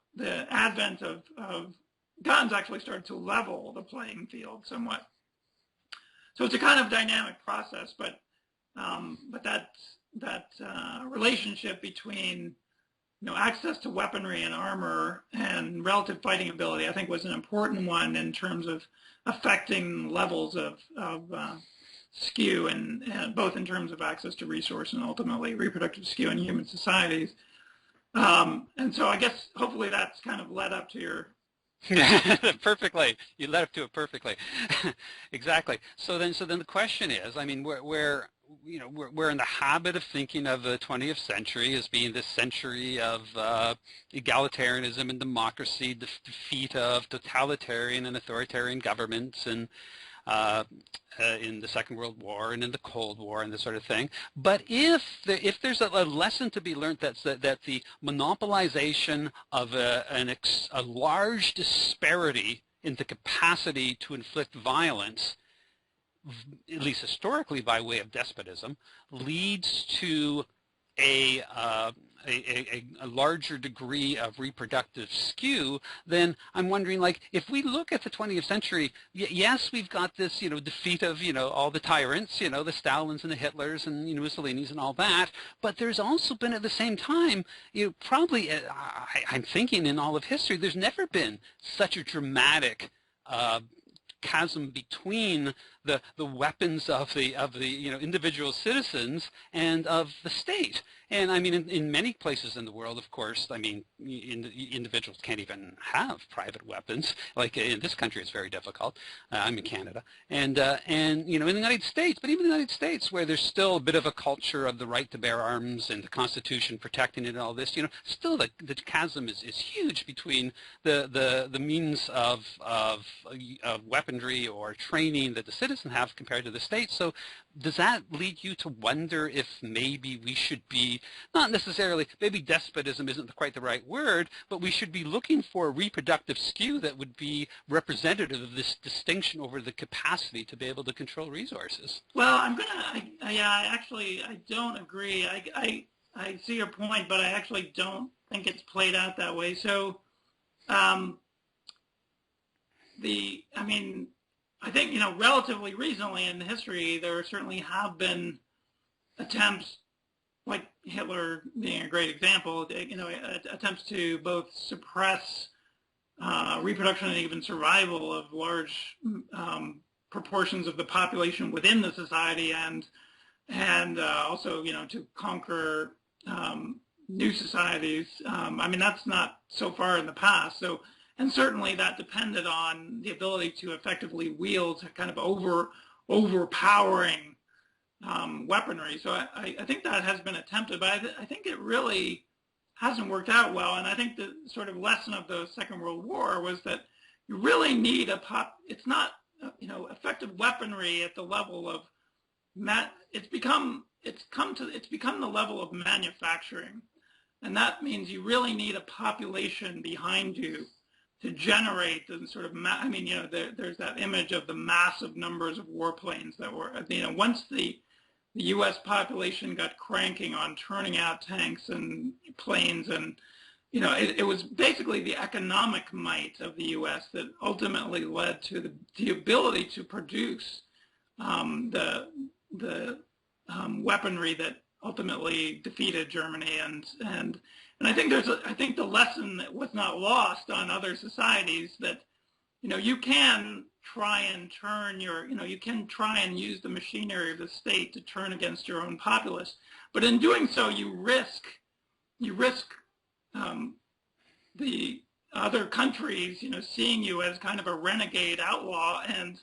Speaker 2: advent of guns actually started to level the playing field somewhat. So it's a kind of dynamic process, but that relationship between access to weaponry and armor and relative fighting ability, I think, was an important one in terms of affecting levels of skew, and both in terms of access to resource and ultimately reproductive skew in human societies. And so I guess hopefully that's kind of led up to your...
Speaker 1: Perfectly. You led up to it perfectly. Exactly. So then the question is, I mean, we're in the habit of thinking of the 20th century as being the century of egalitarianism and democracy, the defeat of totalitarian and authoritarian governments, and in the Second World War and in the Cold War and this sort of thing. But if there's a lesson to be learned, that's that the monopolization of a large disparity in the capacity to inflict violence, at least historically by way of despotism, leads to a larger degree of reproductive skew, then I'm wondering, like, if we look at the 20th century, yes, we've got this, defeat of, all the tyrants, the Stalins and the Hitlers and, Mussolinis and all that, but there's also been at the same time, probably, I'm thinking in all of history, there's never been such a dramatic chasm between the weapons of the individual citizens and of the state. And I mean, in many places in the world, of course, I mean, individuals can't even have private weapons. Like in this country, it's very difficult. I'm in Canada, and in the United States, but even in the United States, where there's still a bit of a culture of the right to bear arms and the Constitution protecting it and all this, still the chasm is huge between the means of weaponry or training that the citizens have compared to the state. So does that lead you to wonder if maybe we should be, not necessarily, maybe despotism isn't quite the right word, but we should be looking for a reproductive skew that would be representative of this distinction over the capacity to be able to control resources?
Speaker 2: Well, I don't agree. I see your point, but I actually don't think it's played out that way. So, I think, relatively recently in history, there certainly have been attempts, like Hitler being a great example, attempts to both suppress reproduction and even survival of large proportions of the population within the society, and also, to conquer new societies. That's not so far in the past. So, and certainly that depended on the ability to effectively wield kind of overpowering weaponry. So I think that has been attempted, but I think it really hasn't worked out well. And I think the sort of lesson of the Second World War was that you really need it's not, effective weaponry at the level of, it's become the level of manufacturing. And that means you really need a population behind you to generate the sort of, there's that image of the massive numbers of warplanes that were, once the U.S. population got cranking on turning out tanks and planes, and, it was basically the economic might of the U.S. that ultimately led to the ability to produce the weaponry that ultimately defeated Germany, and I think the lesson that was not lost on other societies that, you can try and turn you can try and use the machinery of the state to turn against your own populace, but in doing so, you risk the other countries, seeing you as kind of a renegade outlaw, and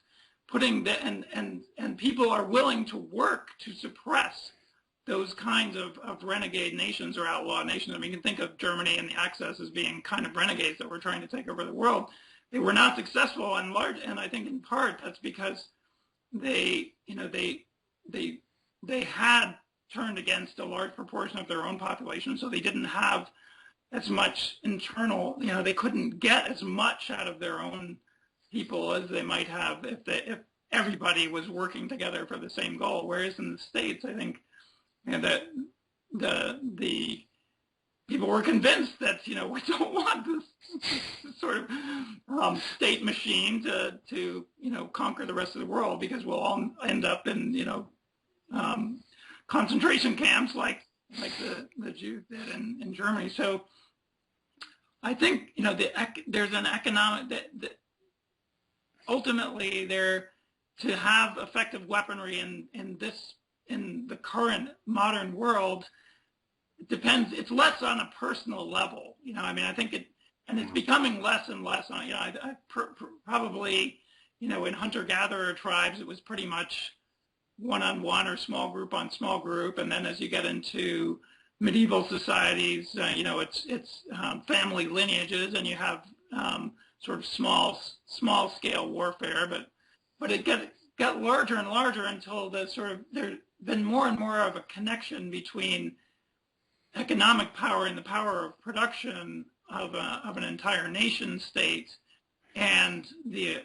Speaker 2: and people are willing to work to suppress those kinds of renegade nations or outlaw nations. You can think of Germany and the Axis as being kind of renegades that were trying to take over the world. They were not successful in large, and I think in part that's because they had turned against a large proportion of their own population, so they didn't have as much internal, they couldn't get as much out of their own people as they might have if everybody was working together for the same goal. Whereas in the States, I think, that the people were convinced that, we don't want this sort of state machine to conquer the rest of the world, because we'll all end up in concentration camps like the Jews did in Germany. So I think there's an economic that ultimately to have effective weaponry in the current modern world, it depends. It's less on a personal level, I think and it's becoming less and less on, probably, in hunter-gatherer tribes, it was pretty much one-on-one or small group on small group. And then as you get into medieval societies, it's family lineages, and you have sort of small-scale warfare, but it got larger and larger until there's been more and more of a connection between economic power and the power of production of an entire nation state and the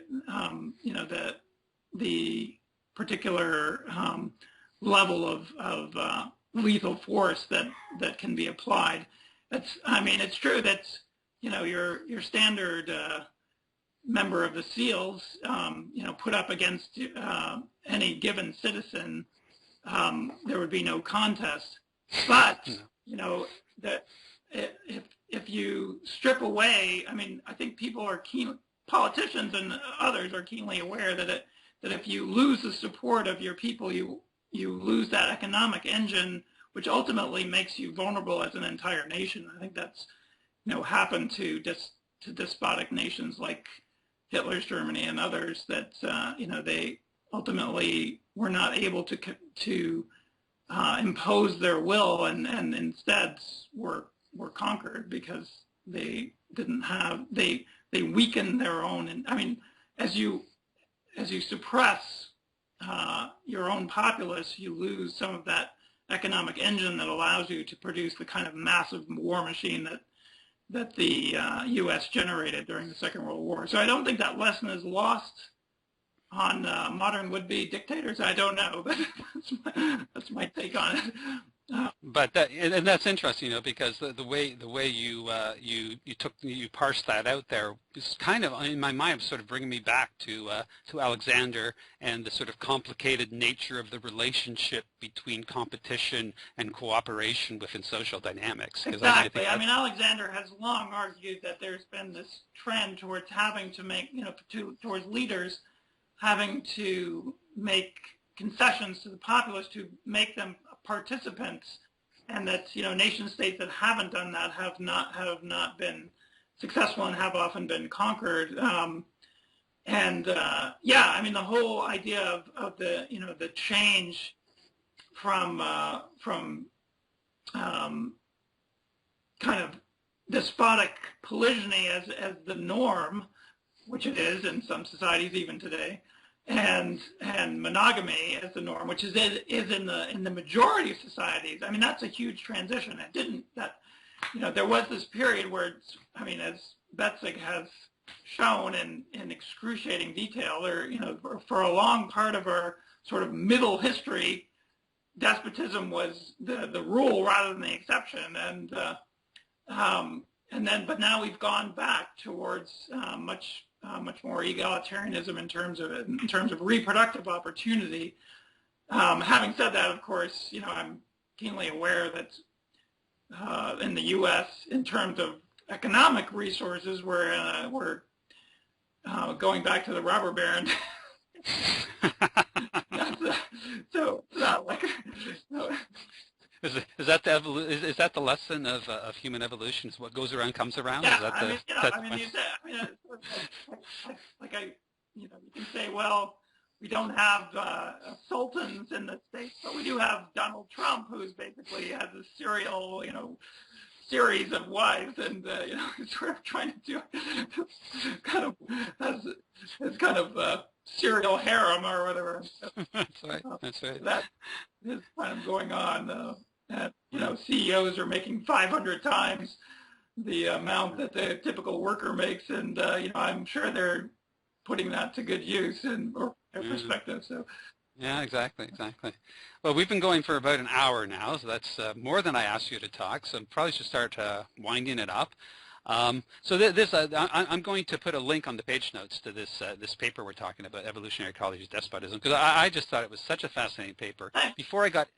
Speaker 2: particular level of lethal force that can be applied. It's true that your standard member of the SEALs, put up against any given citizen, there would be no contest. But that if you strip away, I think people are politicians and others are keenly aware that if you lose the support of your people, you lose that economic engine, which ultimately makes you vulnerable as an entire nation. I think that's happened to despotic nations like Hitler's Germany and others, that they ultimately were not able to impose their will, and instead were conquered because they didn't have they weakened their own. And I mean, as you suppress your own populace, you lose some of that economic engine that allows you to produce the kind of massive war machine that the U.S. generated during the Second World War. So I don't think that lesson is lost on modern would-be dictators. I don't know, but that's my take on it.
Speaker 1: But that's interesting, because the way you parsed that out there is kind of, in my mind, sort of bringing me back to Alexander and the sort of complicated nature of the relationship between competition and cooperation within social dynamics.
Speaker 2: Exactly. I mean, Alexander has long argued that there's been this trend towards having to make, towards leaders having to make concessions to the populace to make them participants, and that nation states that haven't done that have not been successful and have often been conquered. Yeah, I mean, the whole idea of the the change from kind of despotic polygyny as the norm, which it is in some societies even today, and monogamy as the norm, which is in the majority of societies. I mean, that's a huge transition. It didn't there was this period where, I mean, as Betzig has shown in excruciating detail, for a long part of our sort of middle history, despotism was the rule rather than the exception, but now we've gone back towards much more egalitarianism in terms of reproductive opportunity. Having said that, of course, I'm keenly aware that in the U.S., in terms of economic resources, we're going back to the robber baron. So like.
Speaker 1: Is that the lesson of human evolution? Is what goes around comes around?
Speaker 2: Yeah,
Speaker 1: is that
Speaker 2: you can say, well, we don't have sultans in the States, but we do have Donald Trump, who's basically has a serial, series of wives, and sort of trying to do kind of has kind of serial harem or whatever.
Speaker 1: That's right. That's right.
Speaker 2: That is kind of going on. And CEOs are making 500 times the amount that the typical worker makes, and I'm sure they're putting that to good use and or their perspective. So.
Speaker 1: Yeah, exactly. Well, we've been going for about an hour now, so that's more than I asked you to talk. So probably should start winding it up. So I'm going to put a link on the page notes to this paper we're talking about, Evolutionary Ecology, Despotism, because I just thought it was such a fascinating paper. Before I got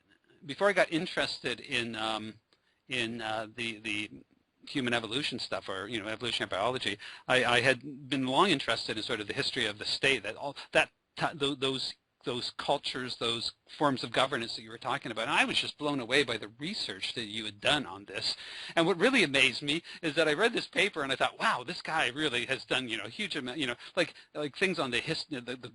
Speaker 1: interested in the human evolution stuff, or evolutionary biology, I had been long interested in sort of the history of the state, those cultures, those forms of governance that you were talking about. And I was just blown away by the research that you had done on this. And what really amazed me is that I read this paper and I thought, wow, this guy really has done, a huge amount, like things on the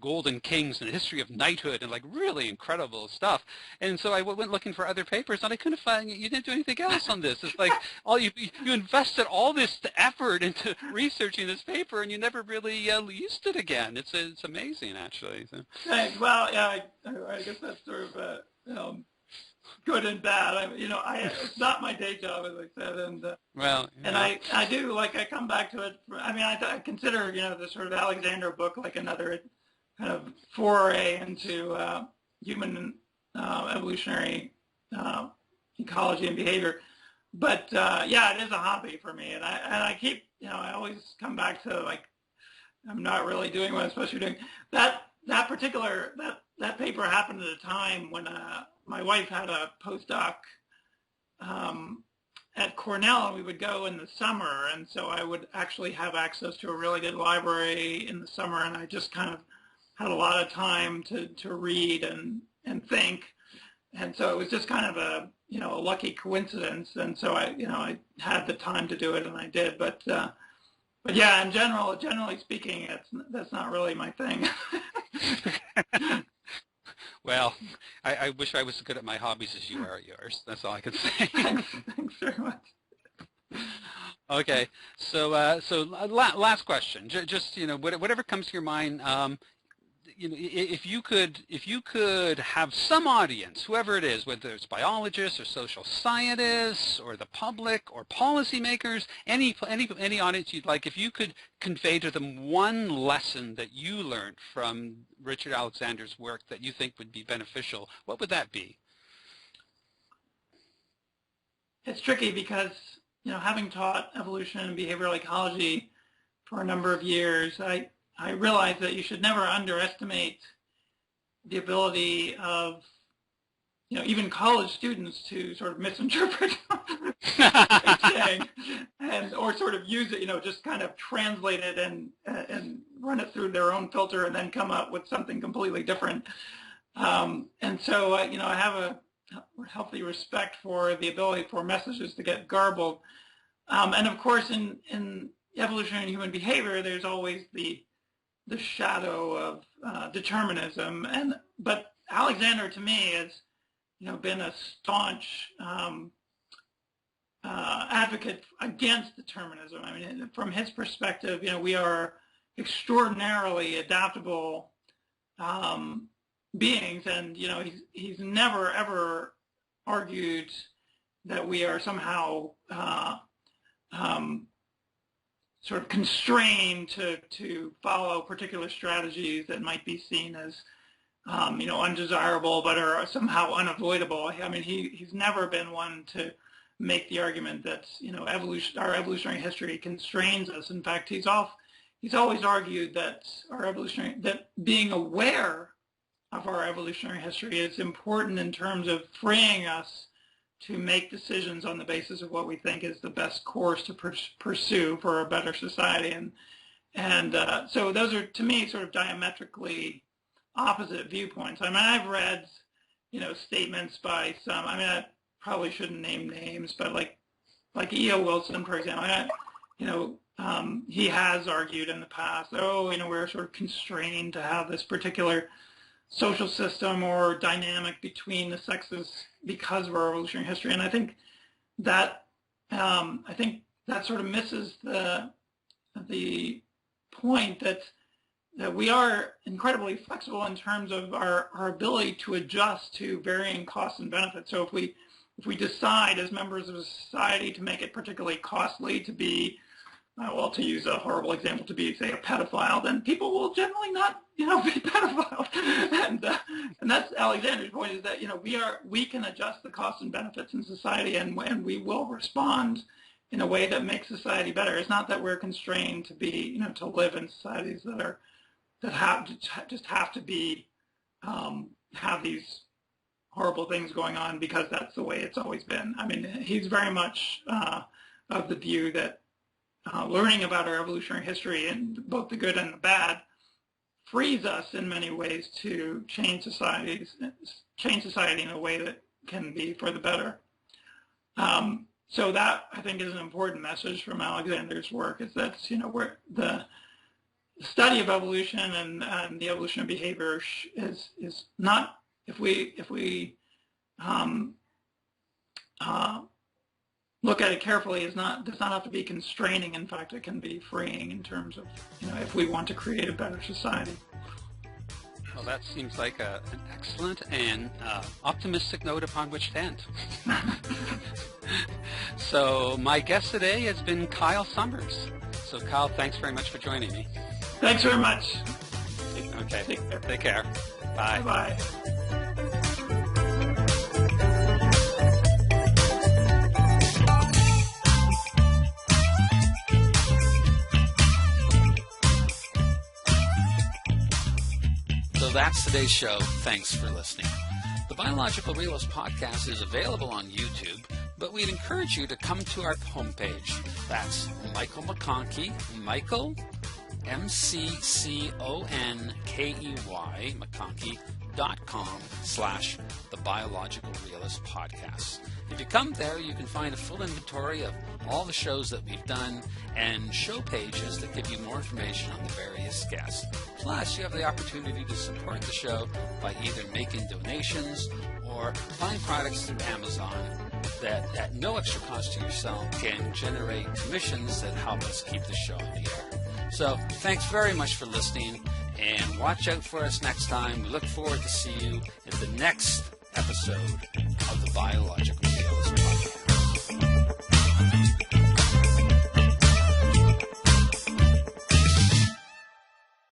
Speaker 1: golden kings and the history of knighthood, and like really incredible stuff. And so I went looking for other papers, and I couldn't find, you didn't do anything else on this. It's like you invested all this effort into researching this paper, and you never really used it again. It's amazing, actually. So.
Speaker 2: Thanks. Well, yeah, I guess that's sort of good and bad. It's not my day job, as I said, and I do, I come back to it. I mean, I consider the sort of Alexander book like another kind of foray into human evolutionary ecology and behavior. But yeah, it is a hobby for me, and I keep I always come back to I'm not really doing what I'm supposed to be doing. That particular paper happened at a time when my wife had a postdoc, at Cornell, and we would go in the summer, and so I would actually have access to a really good library in the summer, and I just kind of had a lot of time to read and think, and so it was just kind of a lucky coincidence, and so I had the time to do it, and I did, but yeah, generally speaking, that's not really my thing.
Speaker 1: Well, I wish I was as good at my hobbies as you are at yours. That's all I can say.
Speaker 2: Thanks very much.
Speaker 1: Okay, so last question. Just whatever comes to your mind. If you could have some audience, whoever it is, whether it's biologists or social scientists or the public or policymakers, any audience you'd like, if you could convey to them one lesson that you learned from Richard Alexander's work that you think would be beneficial, what would that be?
Speaker 2: It's tricky because, having taught evolution and behavioral ecology for a number of years, I realized that you should never underestimate the ability of, even college students to sort of misinterpret what you're saying, or sort of use it, just kind of translate it and run it through their own filter and then come up with something completely different. And so, I have a healthy respect for the ability for messages to get garbled. And of course, in evolutionary and human behavior, there's always the shadow of determinism, but Alexander to me has been a staunch advocate against determinism. I mean, from his perspective, we are extraordinarily adaptable beings, and he's never ever argued that we are somehow sort of constrained to follow particular strategies that might be seen as undesirable but are somehow unavoidable. I mean, he's never been one to make the argument that our evolutionary history constrains us. In fact, he's always argued that that being aware of our evolutionary history is important in terms of freeing us to make decisions on the basis of what we think is the best course to pursue for a better society. And so those are, to me, sort of diametrically opposite viewpoints. I mean, I've read, statements by some, I probably shouldn't name names, but like E.O. Wilson, for example, he has argued in the past, we're sort of constrained to have this particular social system or dynamic between the sexes because of our evolutionary history, and I think that sort of misses the point that we are incredibly flexible in terms of our ability to adjust to varying costs and benefits. So if we decide as members of a society to make it particularly costly to be to use a horrible example, to be, say, a pedophile, then people will generally not, be pedophiles. And that's Alexander's point, is that, we can adjust the costs and benefits in society, and we will respond in a way that makes society better. It's not that we're constrained to be, to live in societies that have to be, have these horrible things going on because that's the way it's always been. I mean, he's very much of the view that learning about our evolutionary history, and both the good and the bad, frees us in many ways to change society in a way that can be for the better. So that, I think, is an important message from Alexander's work, is that where the study of evolution and the evolution of behavior is not, if we look at it carefully, does not have to be constraining. In fact, it can be freeing in terms of, if we want to create a better society.
Speaker 1: Well, that seems like an excellent and optimistic note upon which to end. So my guest today has been Kyle Summers. So Kyle, thanks very much for joining me.
Speaker 2: Thanks very much.
Speaker 1: Okay. Take care. Bye.
Speaker 2: Bye.
Speaker 1: So that's today's show. Thanks for listening. The Biological Realist podcast is available on YouTube, but we'd encourage you to come to our homepage. That's Michael McConkey, Michael, McConkey, McConkey.com/The Biological Realist Podcast. If you come there, you can find a full inventory of all the shows that we've done and show pages that give you more information on the various guests. Plus, you have the opportunity to support the show by either making donations or buying products through Amazon that at no extra cost to yourself can generate commissions that help us keep the show on the air. So thanks very much for listening, and watch out for us next time. We look forward to see you in the next episode of the Biological Realist.